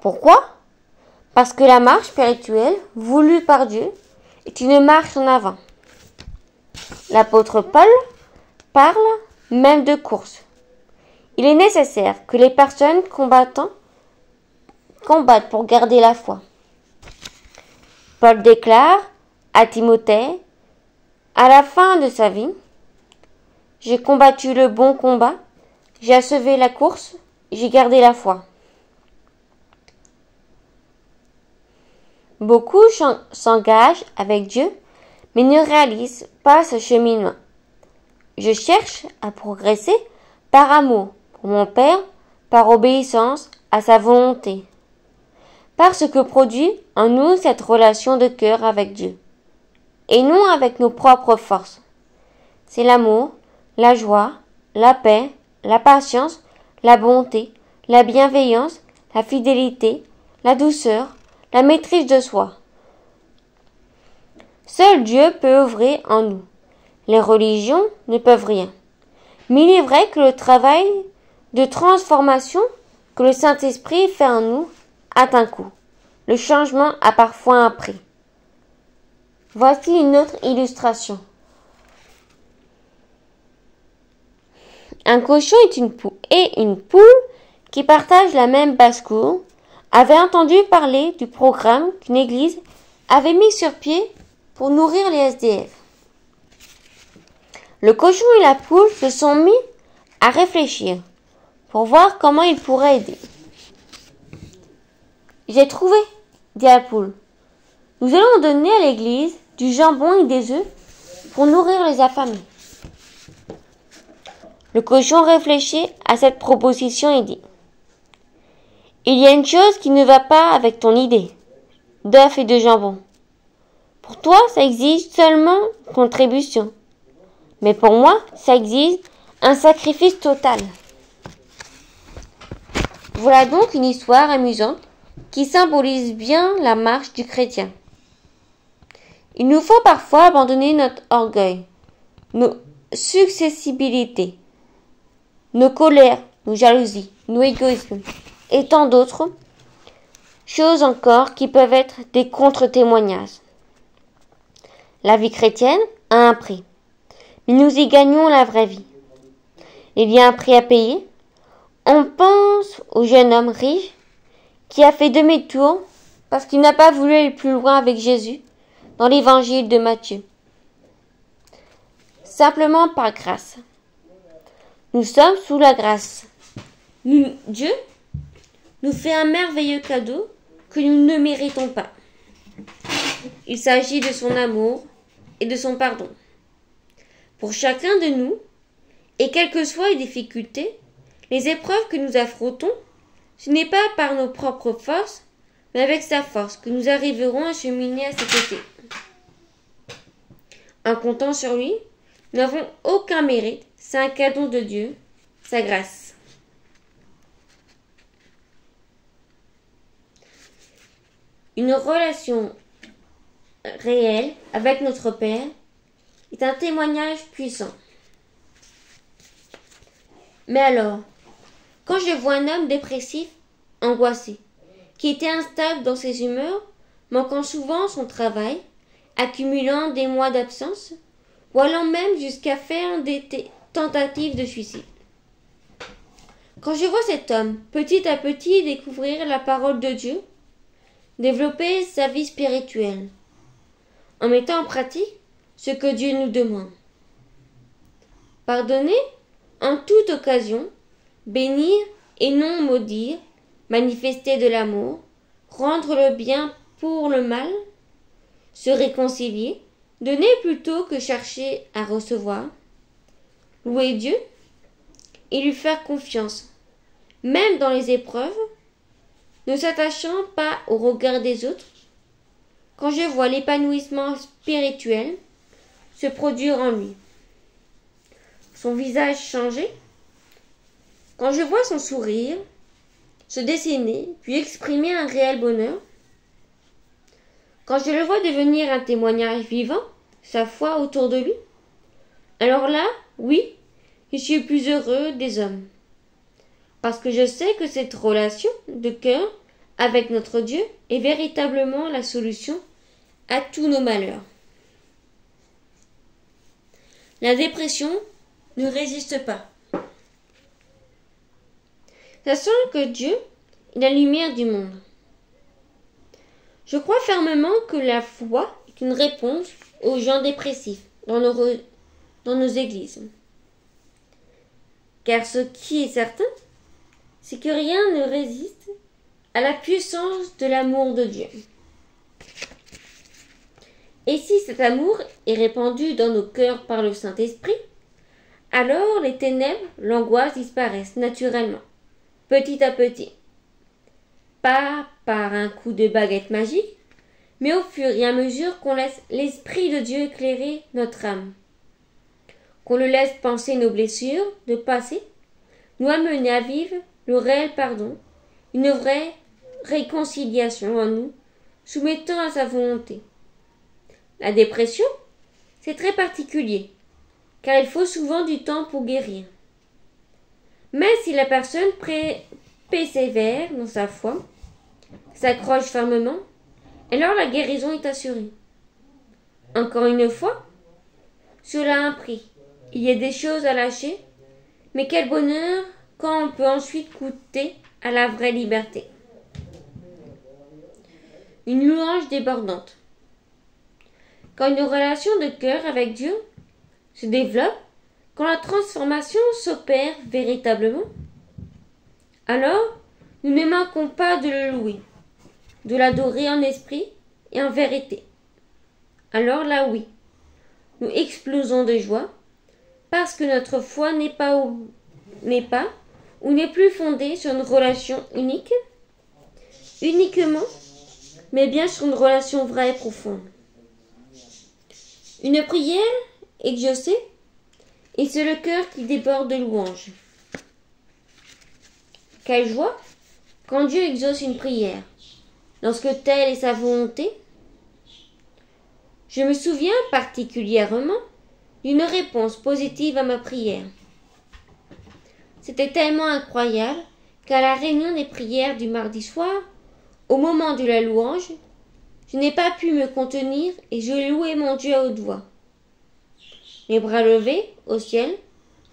Pourquoi ? Parce que la marche spirituelle, voulue par Dieu, est une marche en avant. L'apôtre Paul parle même de course. Il est nécessaire que les personnes combattent pour garder la foi. Paul déclare à Timothée, à la fin de sa vie, « J'ai combattu le bon combat, j'ai achevé la course, j'ai gardé la foi. » Beaucoup s'engagent avec Dieu, mais ne réalisent pas ce cheminement. Je cherche à progresser par amour pour mon Père, par obéissance à sa volonté, par ce que produit en nous cette relation de cœur avec Dieu, et non avec nos propres forces. C'est l'amour, la joie, la paix, la patience, la bonté, la bienveillance, la fidélité, la douceur, la maîtrise de soi. Seul Dieu peut œuvrer en nous. Les religions ne peuvent rien. Mais il est vrai que le travail de transformation que le Saint-Esprit fait en nous a un coût. Le changement a parfois un prix. Voici une autre illustration. Un cochon et une poule qui partagent la même basse-cour avaient entendu parler du programme qu'une église avait mis sur pied pour nourrir les SDF. Le cochon et la poule se sont mis à réfléchir pour voir comment ils pourraient aider. J'ai trouvé, dit la poule. Nous allons donner à l'église du jambon et des œufs pour nourrir les affamés. Le cochon réfléchit à cette proposition et dit: il y a une chose qui ne va pas avec ton idée d'œufs et de jambon. Pour toi, ça exige seulement une contribution. Mais pour moi, ça exige un sacrifice total. Voilà donc une histoire amusante qui symbolise bien la marche du chrétien. Il nous faut parfois abandonner notre orgueil, nos successibilités, nos colères, nos jalousies, nos égoïsmes et tant d'autres choses encore qui peuvent être des contre-témoignages. La vie chrétienne a un prix, mais nous y gagnons la vraie vie. Il y a un prix à payer. On pense au jeune homme riche qui a fait demi-tour parce qu'il n'a pas voulu aller plus loin avec Jésus dans l'évangile de Matthieu. Simplement par grâce. Nous sommes sous la grâce. Dieu nous fait un merveilleux cadeau que nous ne méritons pas. Il s'agit de son amour et de son pardon. Pour chacun de nous, et quelles que soient les difficultés, les épreuves que nous affrontons, ce n'est pas par nos propres forces, mais avec sa force que nous arriverons à cheminer à ses côtés. En comptant sur lui, nous n'avons aucun mérite, c'est un cadeau de Dieu, sa grâce. Une relation réelle avec notre Père est un témoignage puissant. Mais alors, quand je vois un homme dépressif, angoissé, qui était instable dans ses humeurs, manquant souvent son travail, accumulant des mois d'absence, ou allant même jusqu'à faire des tentatives de suicide. Quand je vois cet homme, petit à petit, découvrir la parole de Dieu, développer sa vie spirituelle, en mettant en pratique ce que Dieu nous demande. Pardonner en toute occasion, bénir et non maudire, manifester de l'amour, rendre le bien pour le mal, se réconcilier, donner plutôt que chercher à recevoir, louer Dieu et lui faire confiance, même dans les épreuves, ne s'attachant pas au regard des autres. Quand je vois l'épanouissement spirituel se produire en lui, son visage changer, quand je vois son sourire se dessiner puis exprimer un réel bonheur, quand je le vois devenir un témoignage vivant, sa foi autour de lui, alors là, oui, je suis le plus heureux des hommes. Parce que je sais que cette relation de cœur avec notre Dieu est véritablement la solution à tous nos malheurs. La dépression ne résiste pas. Sachant que Dieu est la lumière du monde. Je crois fermement que la foi est une réponse aux gens dépressifs dans nos églises. Car ce qui est certain, c'est que rien ne résiste à la puissance de l'amour de Dieu. Et si cet amour est répandu dans nos cœurs par le Saint-Esprit, alors les ténèbres, l'angoisse disparaissent naturellement, petit à petit. Pas par un coup de baguette magique, mais au fur et à mesure qu'on laisse l'Esprit de Dieu éclairer notre âme, qu'on le laisse penser nos blessures de passé, nous amener à vivre le réel pardon, une vraie réconciliation en nous soumettant à sa volonté. La dépression, c'est très particulier, car il faut souvent du temps pour guérir. Mais si la personne persévère dans sa foi, s'accroche fermement, alors la guérison est assurée. Encore une fois, cela a un prix. Il y a des choses à lâcher, mais quel bonheur quand on peut ensuite goûter à la vraie liberté. Une louange débordante. Quand une relation de cœur avec Dieu se développe, quand la transformation s'opère véritablement, alors nous ne manquons pas de le louer, de l'adorer en esprit et en vérité. Alors là oui, nous explosons de joie parce que notre foi n'est pas ou n'est plus fondée sur une relation uniquement, mais bien sur une relation vraie et profonde. Une prière exaucée, et c'est le cœur qui déborde de louanges. Quelle joie quand Dieu exauce une prière, lorsque telle est sa volonté. Je me souviens particulièrement d'une réponse positive à ma prière. C'était tellement incroyable qu'à la réunion des prières du mardi soir, au moment de la louange, je n'ai pas pu me contenir et je louai mon Dieu à haute voix. Les bras levés au ciel,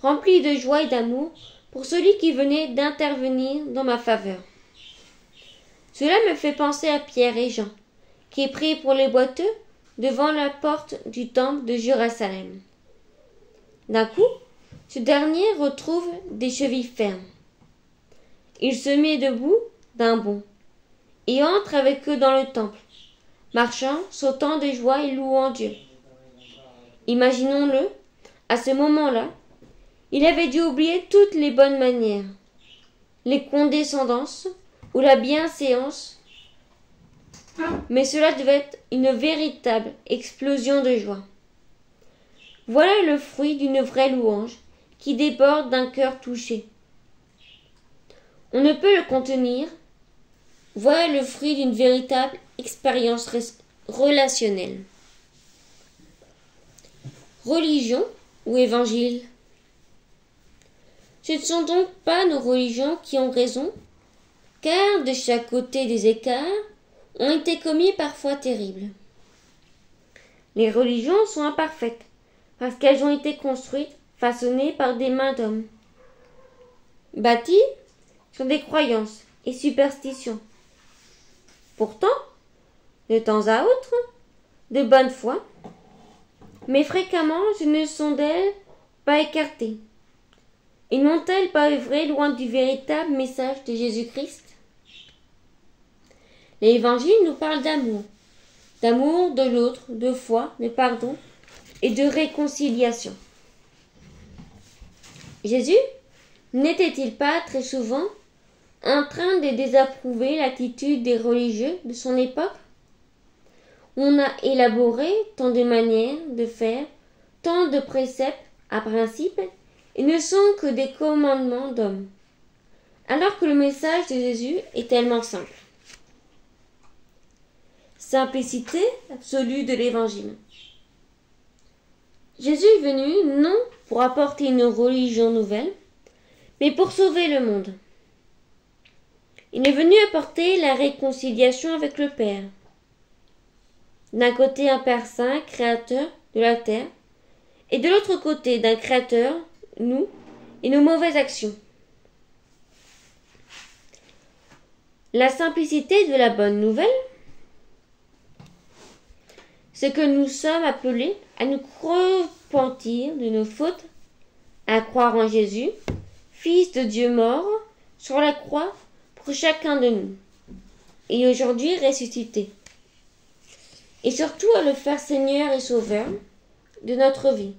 remplis de joie et d'amour pour celui qui venait d'intervenir dans ma faveur. Cela me fait penser à Pierre et Jean, qui prient pour les boiteux devant la porte du temple de Jérusalem. D'un coup, ce dernier retrouve des chevilles fermes. Il se met debout d'un bond et entre avec eux dans le temple, marchant, sautant de joie et louant Dieu. Imaginons-le, à ce moment-là, il avait dû oublier toutes les bonnes manières, les condescendances ou la bienséance, mais cela devait être une véritable explosion de joie. Voilà le fruit d'une vraie louange qui déborde d'un cœur touché. On ne peut le contenir. Voilà le fruit d'une véritable expérience relationnelle. Religion ou évangile? Ce ne sont donc pas nos religions qui ont raison, car de chaque côté des écarts ont été commis parfois terribles. Les religions sont imparfaites, parce qu'elles ont été construites, façonnées par des mains d'hommes, bâties sur des croyances et superstitions. Pourtant, de temps à autre, de bonne foi, mais fréquemment je ne sont d'elles pas écartées. Et n'ont-elles pas œuvré loin du véritable message de Jésus-Christ? L'Évangile nous parle d'amour de l'autre, de foi, de pardon et de réconciliation. Jésus n'était-il pas très souvent en train de désapprouver l'attitude des religieux de son époque? On a élaboré tant de manières de faire, tant de préceptes à principes, et ne sont que des commandements d'hommes, alors que le message de Jésus est tellement simple. Simplicité absolue de l'Évangile. Jésus est venu non pour apporter une religion nouvelle, mais pour sauver le monde. Il est venu apporter la réconciliation avec le Père. D'un côté un Père saint, créateur de la terre, et de l'autre côté d'un Créateur, nous, et nos mauvaises actions. La simplicité de la bonne nouvelle, c'est que nous sommes appelés à nous repentir de nos fautes, à croire en Jésus, Fils de Dieu mort, sur la croix pour chacun de nous, et aujourd'hui ressuscité. Et surtout à le faire Seigneur et Sauveur de notre vie.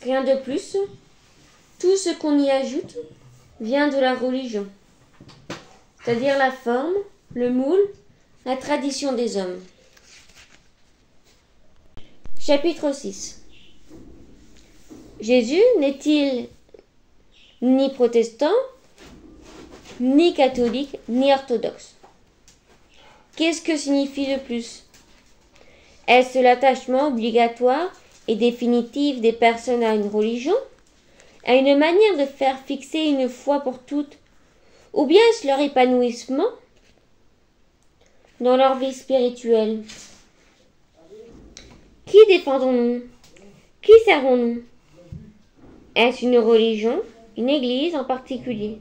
Rien de plus, tout ce qu'on y ajoute vient de la religion, c'est-à-dire la forme, le moule, la tradition des hommes. Chapitre 6. Jésus n'est-il ni protestant, ni catholique, ni orthodoxe? Qu'est-ce que signifie le plus? Est-ce l'attachement obligatoire et définitif des personnes à une religion, à une manière de faire fixer une foi pour toutes, ou bien est-ce leur épanouissement dans leur vie spirituelle? Qui défendons-nous? Qui servons-nous? Est-ce une religion, une église en particulier?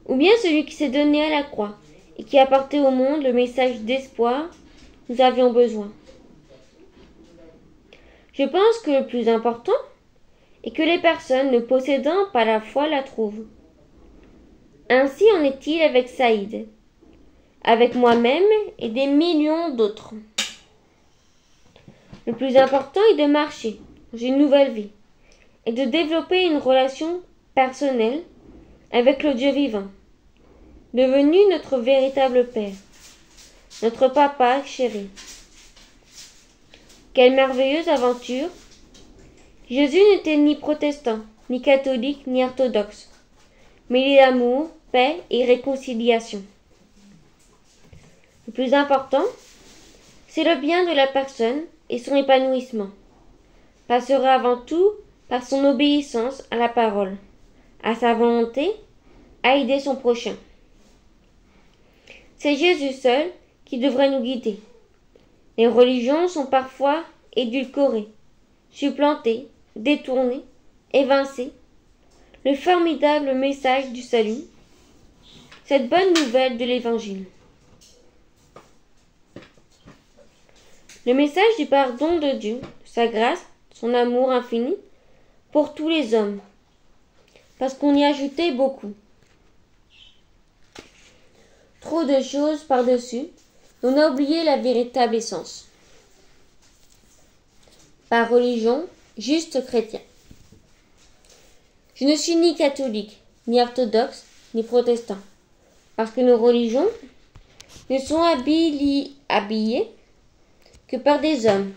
Ou bien celui qui s'est donné à la croix et qui a apporté au monde le message d'espoir dont nous avions besoin? Je pense que le plus important est que les personnes ne possédant pas la foi la trouvent. Ainsi en est-il avec Saïd, avec moi-même et des millions d'autres. Le plus important est de marcher dans une nouvelle vie et de développer une relation personnelle avec le Dieu vivant, devenu notre véritable Père, notre Papa chéri. Quelle merveilleuse aventure! Jésus n'était ni protestant, ni catholique, ni orthodoxe, mais il est amour, paix et réconciliation. Le plus important, c'est le bien de la personne et son épanouissement passera avant tout par son obéissance à la parole, à sa volonté, à aider son prochain. C'est Jésus seul qui devrait nous guider. Les religions sont parfois édulcorées, supplantées, détournées, évincées. Le formidable message du salut, cette bonne nouvelle de l'Évangile. Le message du pardon de Dieu, sa grâce, son amour infini pour tous les hommes, parce qu'on y ajoutait beaucoup. Trop de choses par-dessus, on a oublié la véritable essence. Par religion, juste chrétien. Je ne suis ni catholique, ni orthodoxe, ni protestant, parce que nos religions ne sont habillées que par des hommes,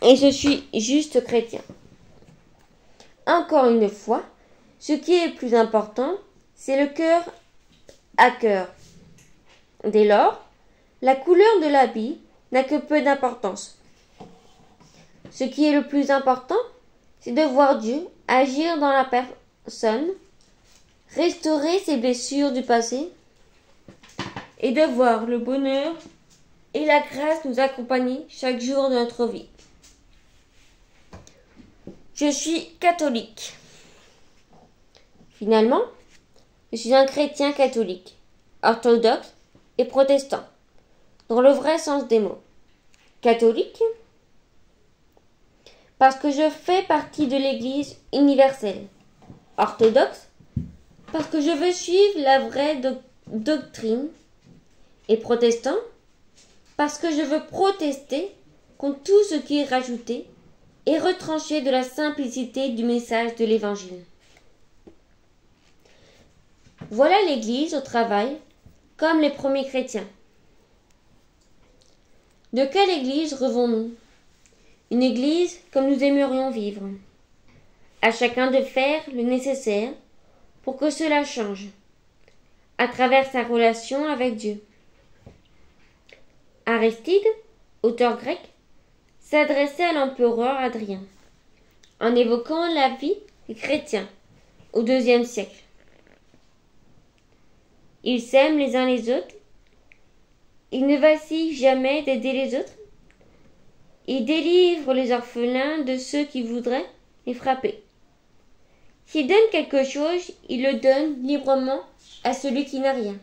et je suis juste chrétien. Encore une fois, ce qui est le plus important, c'est le cœur à cœur. Dès lors, la couleur de l'habit n'a que peu d'importance. Ce qui est le plus important, c'est de voir Dieu agir dans la personne, restaurer ses blessures du passé, et de voir le bonheur et la grâce nous accompagner chaque jour de notre vie. Je suis catholique. Finalement, je suis un chrétien catholique, orthodoxe et protestant, dans le vrai sens des mots. Catholique, parce que je fais partie de l'Église universelle. Orthodoxe, parce que je veux suivre la vraie doctrine. Et protestant, parce que je veux protester contre tout ce qui est rajouté et retranché de la simplicité du message de l'Évangile. Voilà l'Église au travail, comme les premiers chrétiens. De quelle Église rêvons-nous? Une Église comme nous aimerions vivre. À chacun de faire le nécessaire pour que cela change, à travers sa relation avec Dieu. Aristide, auteur grec, s'adressait à l'empereur Hadrien, en évoquant la vie des chrétiens au IIe siècle. Ils s'aiment les uns les autres, ils ne vacillent jamais d'aider les autres, ils délivrent les orphelins de ceux qui voudraient les frapper. S'ils donnent quelque chose, ils le donnent librement à celui qui n'a rien.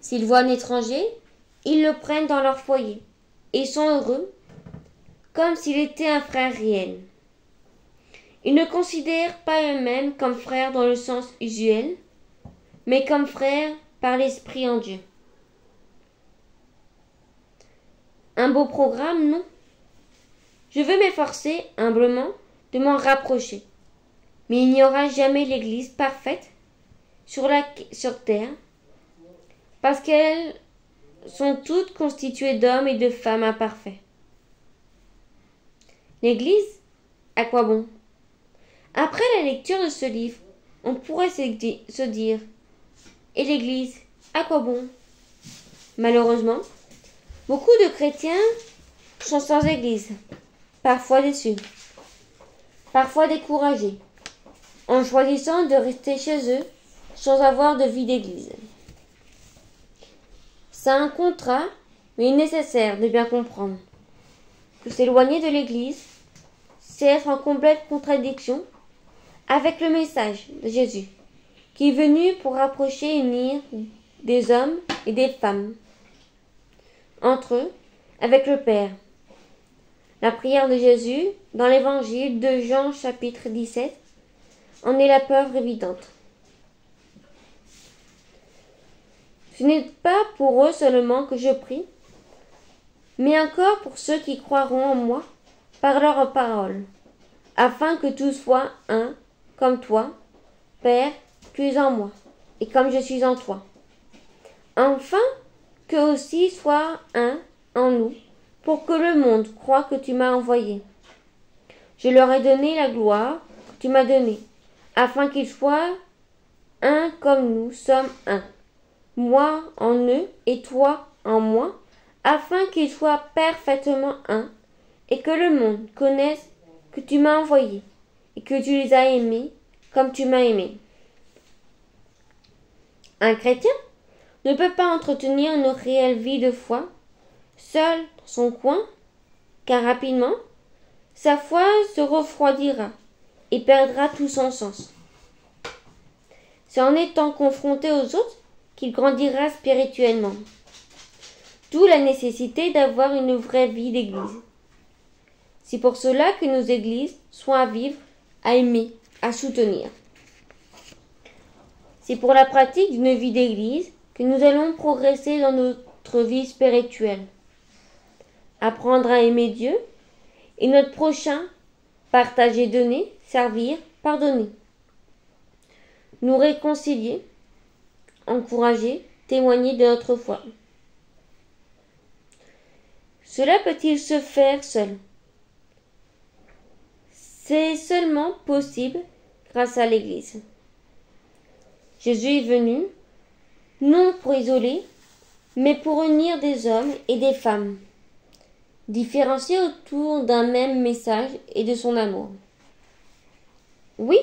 S'ils voient un étranger, ils le prennent dans leur foyer et sont heureux, comme s'il était un frère réel. Ils ne considèrent pas eux-mêmes comme frères dans le sens usuel, mais comme frères par l'Esprit en Dieu. Un beau programme, non? Je veux m'efforcer, humblement, de m'en rapprocher. Mais il n'y aura jamais l'Église parfaite sur terre, parce qu'elles sont toutes constituées d'hommes et de femmes imparfaits. L'Église, à quoi bon? Après la lecture de ce livre, on pourrait se dire, et l'Église, à quoi bon? Malheureusement, beaucoup de chrétiens sont sans église, parfois déçus, parfois découragés, en choisissant de rester chez eux sans avoir de vie d'église. C'est un contrat, mais nécessaire de bien comprendre que s'éloigner de l'église, c'est être en complète contradiction avec le message de Jésus, qui est venu pour rapprocher et unir des hommes et des femmes entre eux avec le Père. La prière de Jésus dans l'évangile de Jean chapitre 17 en est la preuve évidente. Ce n'est pas pour eux seulement que je prie, mais encore pour ceux qui croiront en moi par leur parole, afin que tous soient un, comme toi, Père, tu es en moi, et comme je suis en toi. Enfin, qu'eux aussi soient un en nous, pour que le monde croie que tu m'as envoyé. Je leur ai donné la gloire que tu m'as donnée, afin qu'ils soient un comme nous sommes un, moi en eux et toi en moi, afin qu'ils soient parfaitement un, et que le monde connaisse que tu m'as envoyé, et que tu les as aimés comme tu m'as aimé. Un chrétien ne peut pas entretenir une réelle vie de foi seul dans son coin, car rapidement, sa foi se refroidira et perdra tout son sens. C'est en étant confronté aux autres qu'il grandira spirituellement. D'où la nécessité d'avoir une vraie vie d'église. C'est pour cela que nos églises sont à vivre, à aimer, à soutenir. C'est pour la pratique d'une vie d'église que nous allons progresser dans notre vie spirituelle. Apprendre à aimer Dieu et notre prochain, partager, donner, servir, pardonner. Nous réconcilier, encourager, témoigner de notre foi. Cela peut-il se faire seul? C'est seulement possible grâce à l'Église. Jésus est venu, non pour isoler, mais pour unir des hommes et des femmes, différenciés autour d'un même message et de son amour. Oui,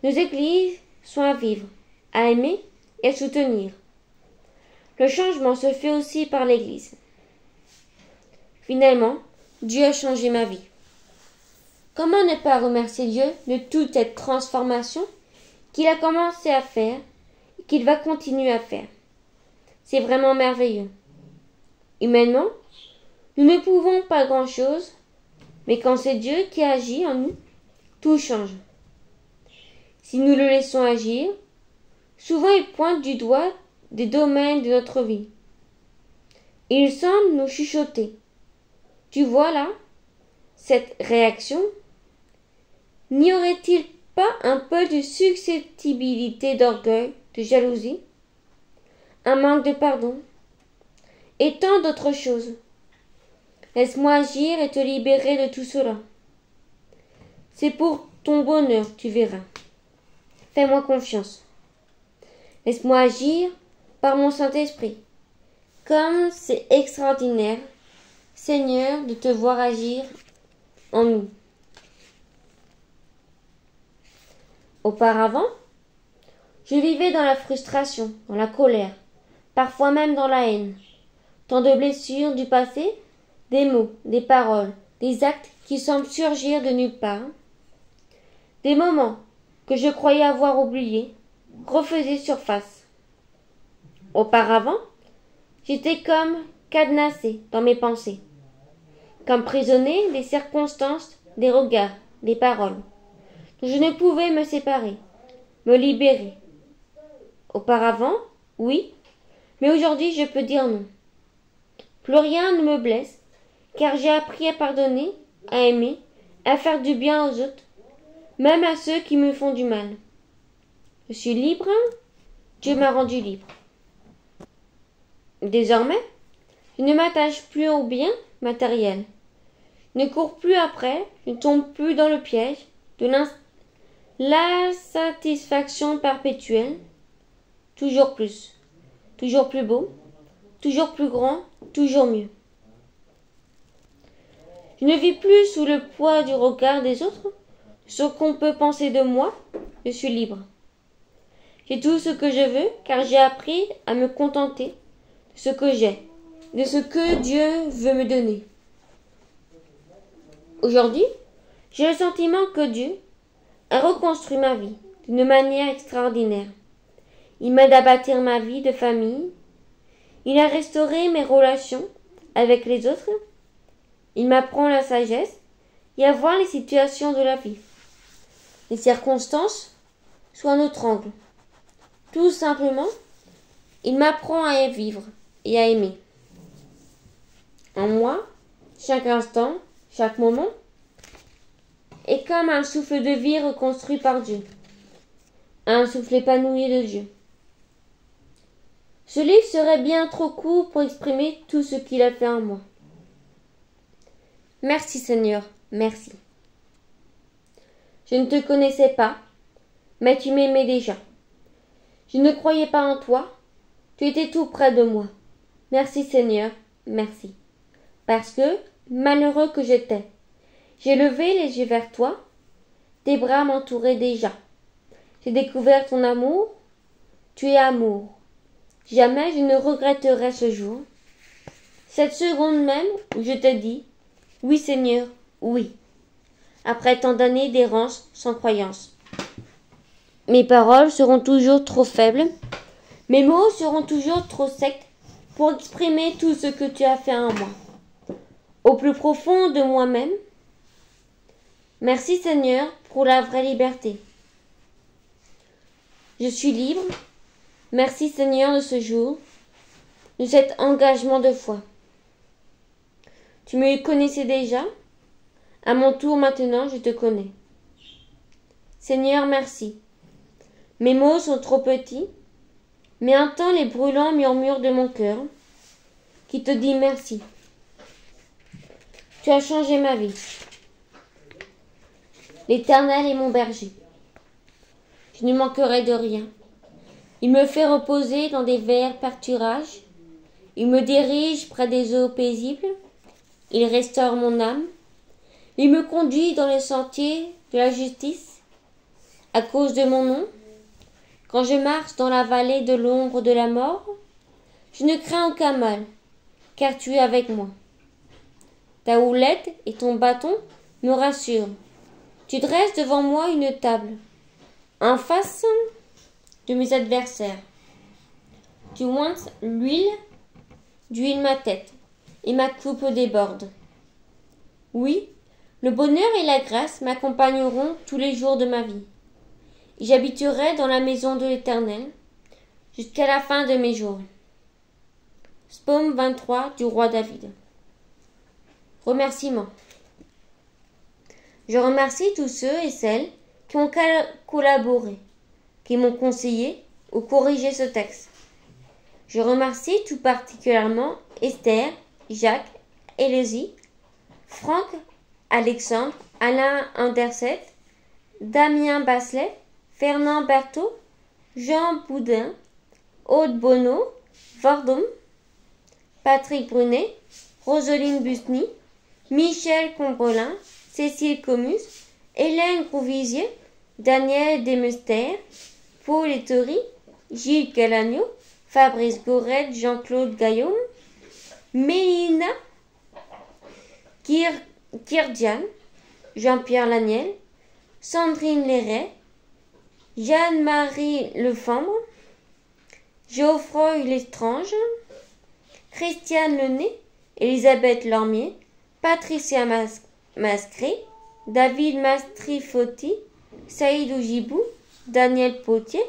nos églises sont à vivre, à aimer et à soutenir. Le changement se fait aussi par l'Église. Finalement, Dieu a changé ma vie. Comment ne pas remercier Dieu de toute cette transformation qu'il a commencé à faire et qu'il va continuer à faire? C'est vraiment merveilleux. Humainement, nous ne pouvons pas grand-chose, mais quand c'est Dieu qui agit en nous, tout change. Si nous le laissons agir, souvent il pointe du doigt des domaines de notre vie. Et il semble nous chuchoter. Tu vois là, cette réaction? N'y aurait-il pas un peu de susceptibilité d'orgueil, de jalousie, un manque de pardon, et tant d'autres choses? Laisse-moi agir et te libérer de tout cela. C'est pour ton bonheur, tu verras. Fais-moi confiance. Laisse-moi agir par mon Saint-Esprit. Comme c'est extraordinaire, Seigneur, de te voir agir en nous. Auparavant, je vivais dans la frustration, dans la colère, parfois même dans la haine. Tant de blessures du passé, des mots, des paroles, des actes qui semblent surgir de nulle part. Des moments que je croyais avoir oubliés refaisaient surface. Auparavant, j'étais comme cadenassée dans mes pensées, comme prisonnier des circonstances, des regards, des paroles, dont je ne pouvais me séparer, me libérer. Auparavant, oui, mais aujourd'hui je peux dire non. Plus rien ne me blesse, car j'ai appris à pardonner, à aimer, à faire du bien aux autres, même à ceux qui me font du mal. Je suis libre, Dieu m'a rendu libre. Désormais, je ne m'attache plus aux biens matériels. Je ne cours plus après, je ne tombe plus dans le piège de l'insatisfaction perpétuelle. Toujours plus beau, toujours plus grand, toujours mieux. Je ne vis plus sous le poids du regard des autres, ce qu'on peut penser de moi, je suis libre. J'ai tout ce que je veux, car j'ai appris à me contenter de ce que j'ai, de ce que Dieu veut me donner. Aujourd'hui, j'ai le sentiment que Dieu a reconstruit ma vie d'une manière extraordinaire. Il m'aide à bâtir ma vie de famille. Il a restauré mes relations avec les autres. Il m'apprend la sagesse et à voir les situations de la vie. Les circonstances sont à notre angle. Tout simplement, il m'apprend à y vivre et à aimer. En moi, chaque instant, chaque moment, est comme un souffle de vie reconstruit par Dieu. Un souffle épanoui de Dieu. Ce livre serait bien trop court pour exprimer tout ce qu'il a fait en moi. Merci Seigneur, merci. Je ne te connaissais pas, mais tu m'aimais déjà. Je ne croyais pas en toi, tu étais tout près de moi. Merci Seigneur, merci. Parce que, malheureux que j'étais, j'ai levé les yeux vers toi, tes bras m'entouraient déjà. J'ai découvert ton amour, tu es amour. Jamais je ne regretterai ce jour, cette seconde même où je te dis, oui Seigneur, oui, après tant d'années d'errance sans croyance. Mes paroles seront toujours trop faibles, mes mots seront toujours trop secs pour exprimer tout ce que tu as fait en moi. Au plus profond de moi-même, merci Seigneur pour la vraie liberté. Je suis libre. Merci Seigneur de ce jour, de cet engagement de foi. Tu me connaissais déjà, à mon tour maintenant je te connais. Seigneur, merci. Mes mots sont trop petits, mais entends les brûlants murmures de mon cœur, qui te dit merci. Tu as changé ma vie. L'Éternel est mon berger. Je ne manquerai de rien. Il me fait reposer dans des verts pâturages. Il me dirige près des eaux paisibles. Il restaure mon âme. Il me conduit dans les sentiers de la justice. À cause de mon nom, quand je marche dans la vallée de l'ombre de la mort, je ne crains aucun mal, car tu es avec moi. Ta houlette et ton bâton me rassurent. Tu dresses devant moi une table, en face de mes adversaires. Tu ointes d'huile ma tête, et ma coupe déborde. Oui, le bonheur et la grâce m'accompagneront tous les jours de ma vie. Et j'habiterai dans la maison de l'Éternel jusqu'à la fin de mes jours. Psaume 23 du roi David. Remerciements. Je remercie tous ceux et celles qui ont collaboré, qui m'ont conseillé ou corrigé ce texte. Je remercie tout particulièrement Esther, Jacques, Hélésie, Franck, Alexandre, Alain Anderset, Damien Basselet, Fernand Berthaud, Jean Boudin, Aude Bonneau, Vordom, Patrick Brunet, Roseline Busny, Michel Combrelin, Cécile Comus, Hélène Grouvisier, Daniel Demester, Paul Ettori, Gilles Calagno, Fabrice Gorette, Jean-Claude Gaillaume, Mélina Kirdian, Jean-Pierre Laniel, Sandrine Léret, Jeanne-Marie Lefambre, Geoffroy Lestrange, Christiane Lenay, Elisabeth Lormier, Patricia Mascré, David Mastrifotti, Saïd Oujibou, Daniel Potier,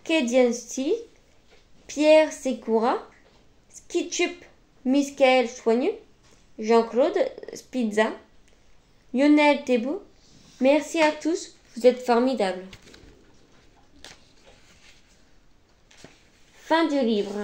Kédian Stil, Pierre Secoura, Skitchup Miskaël Soigneux, Jean-Claude Spizza, Lionel Thébault. Merci à tous, vous êtes formidables. Fin du livre.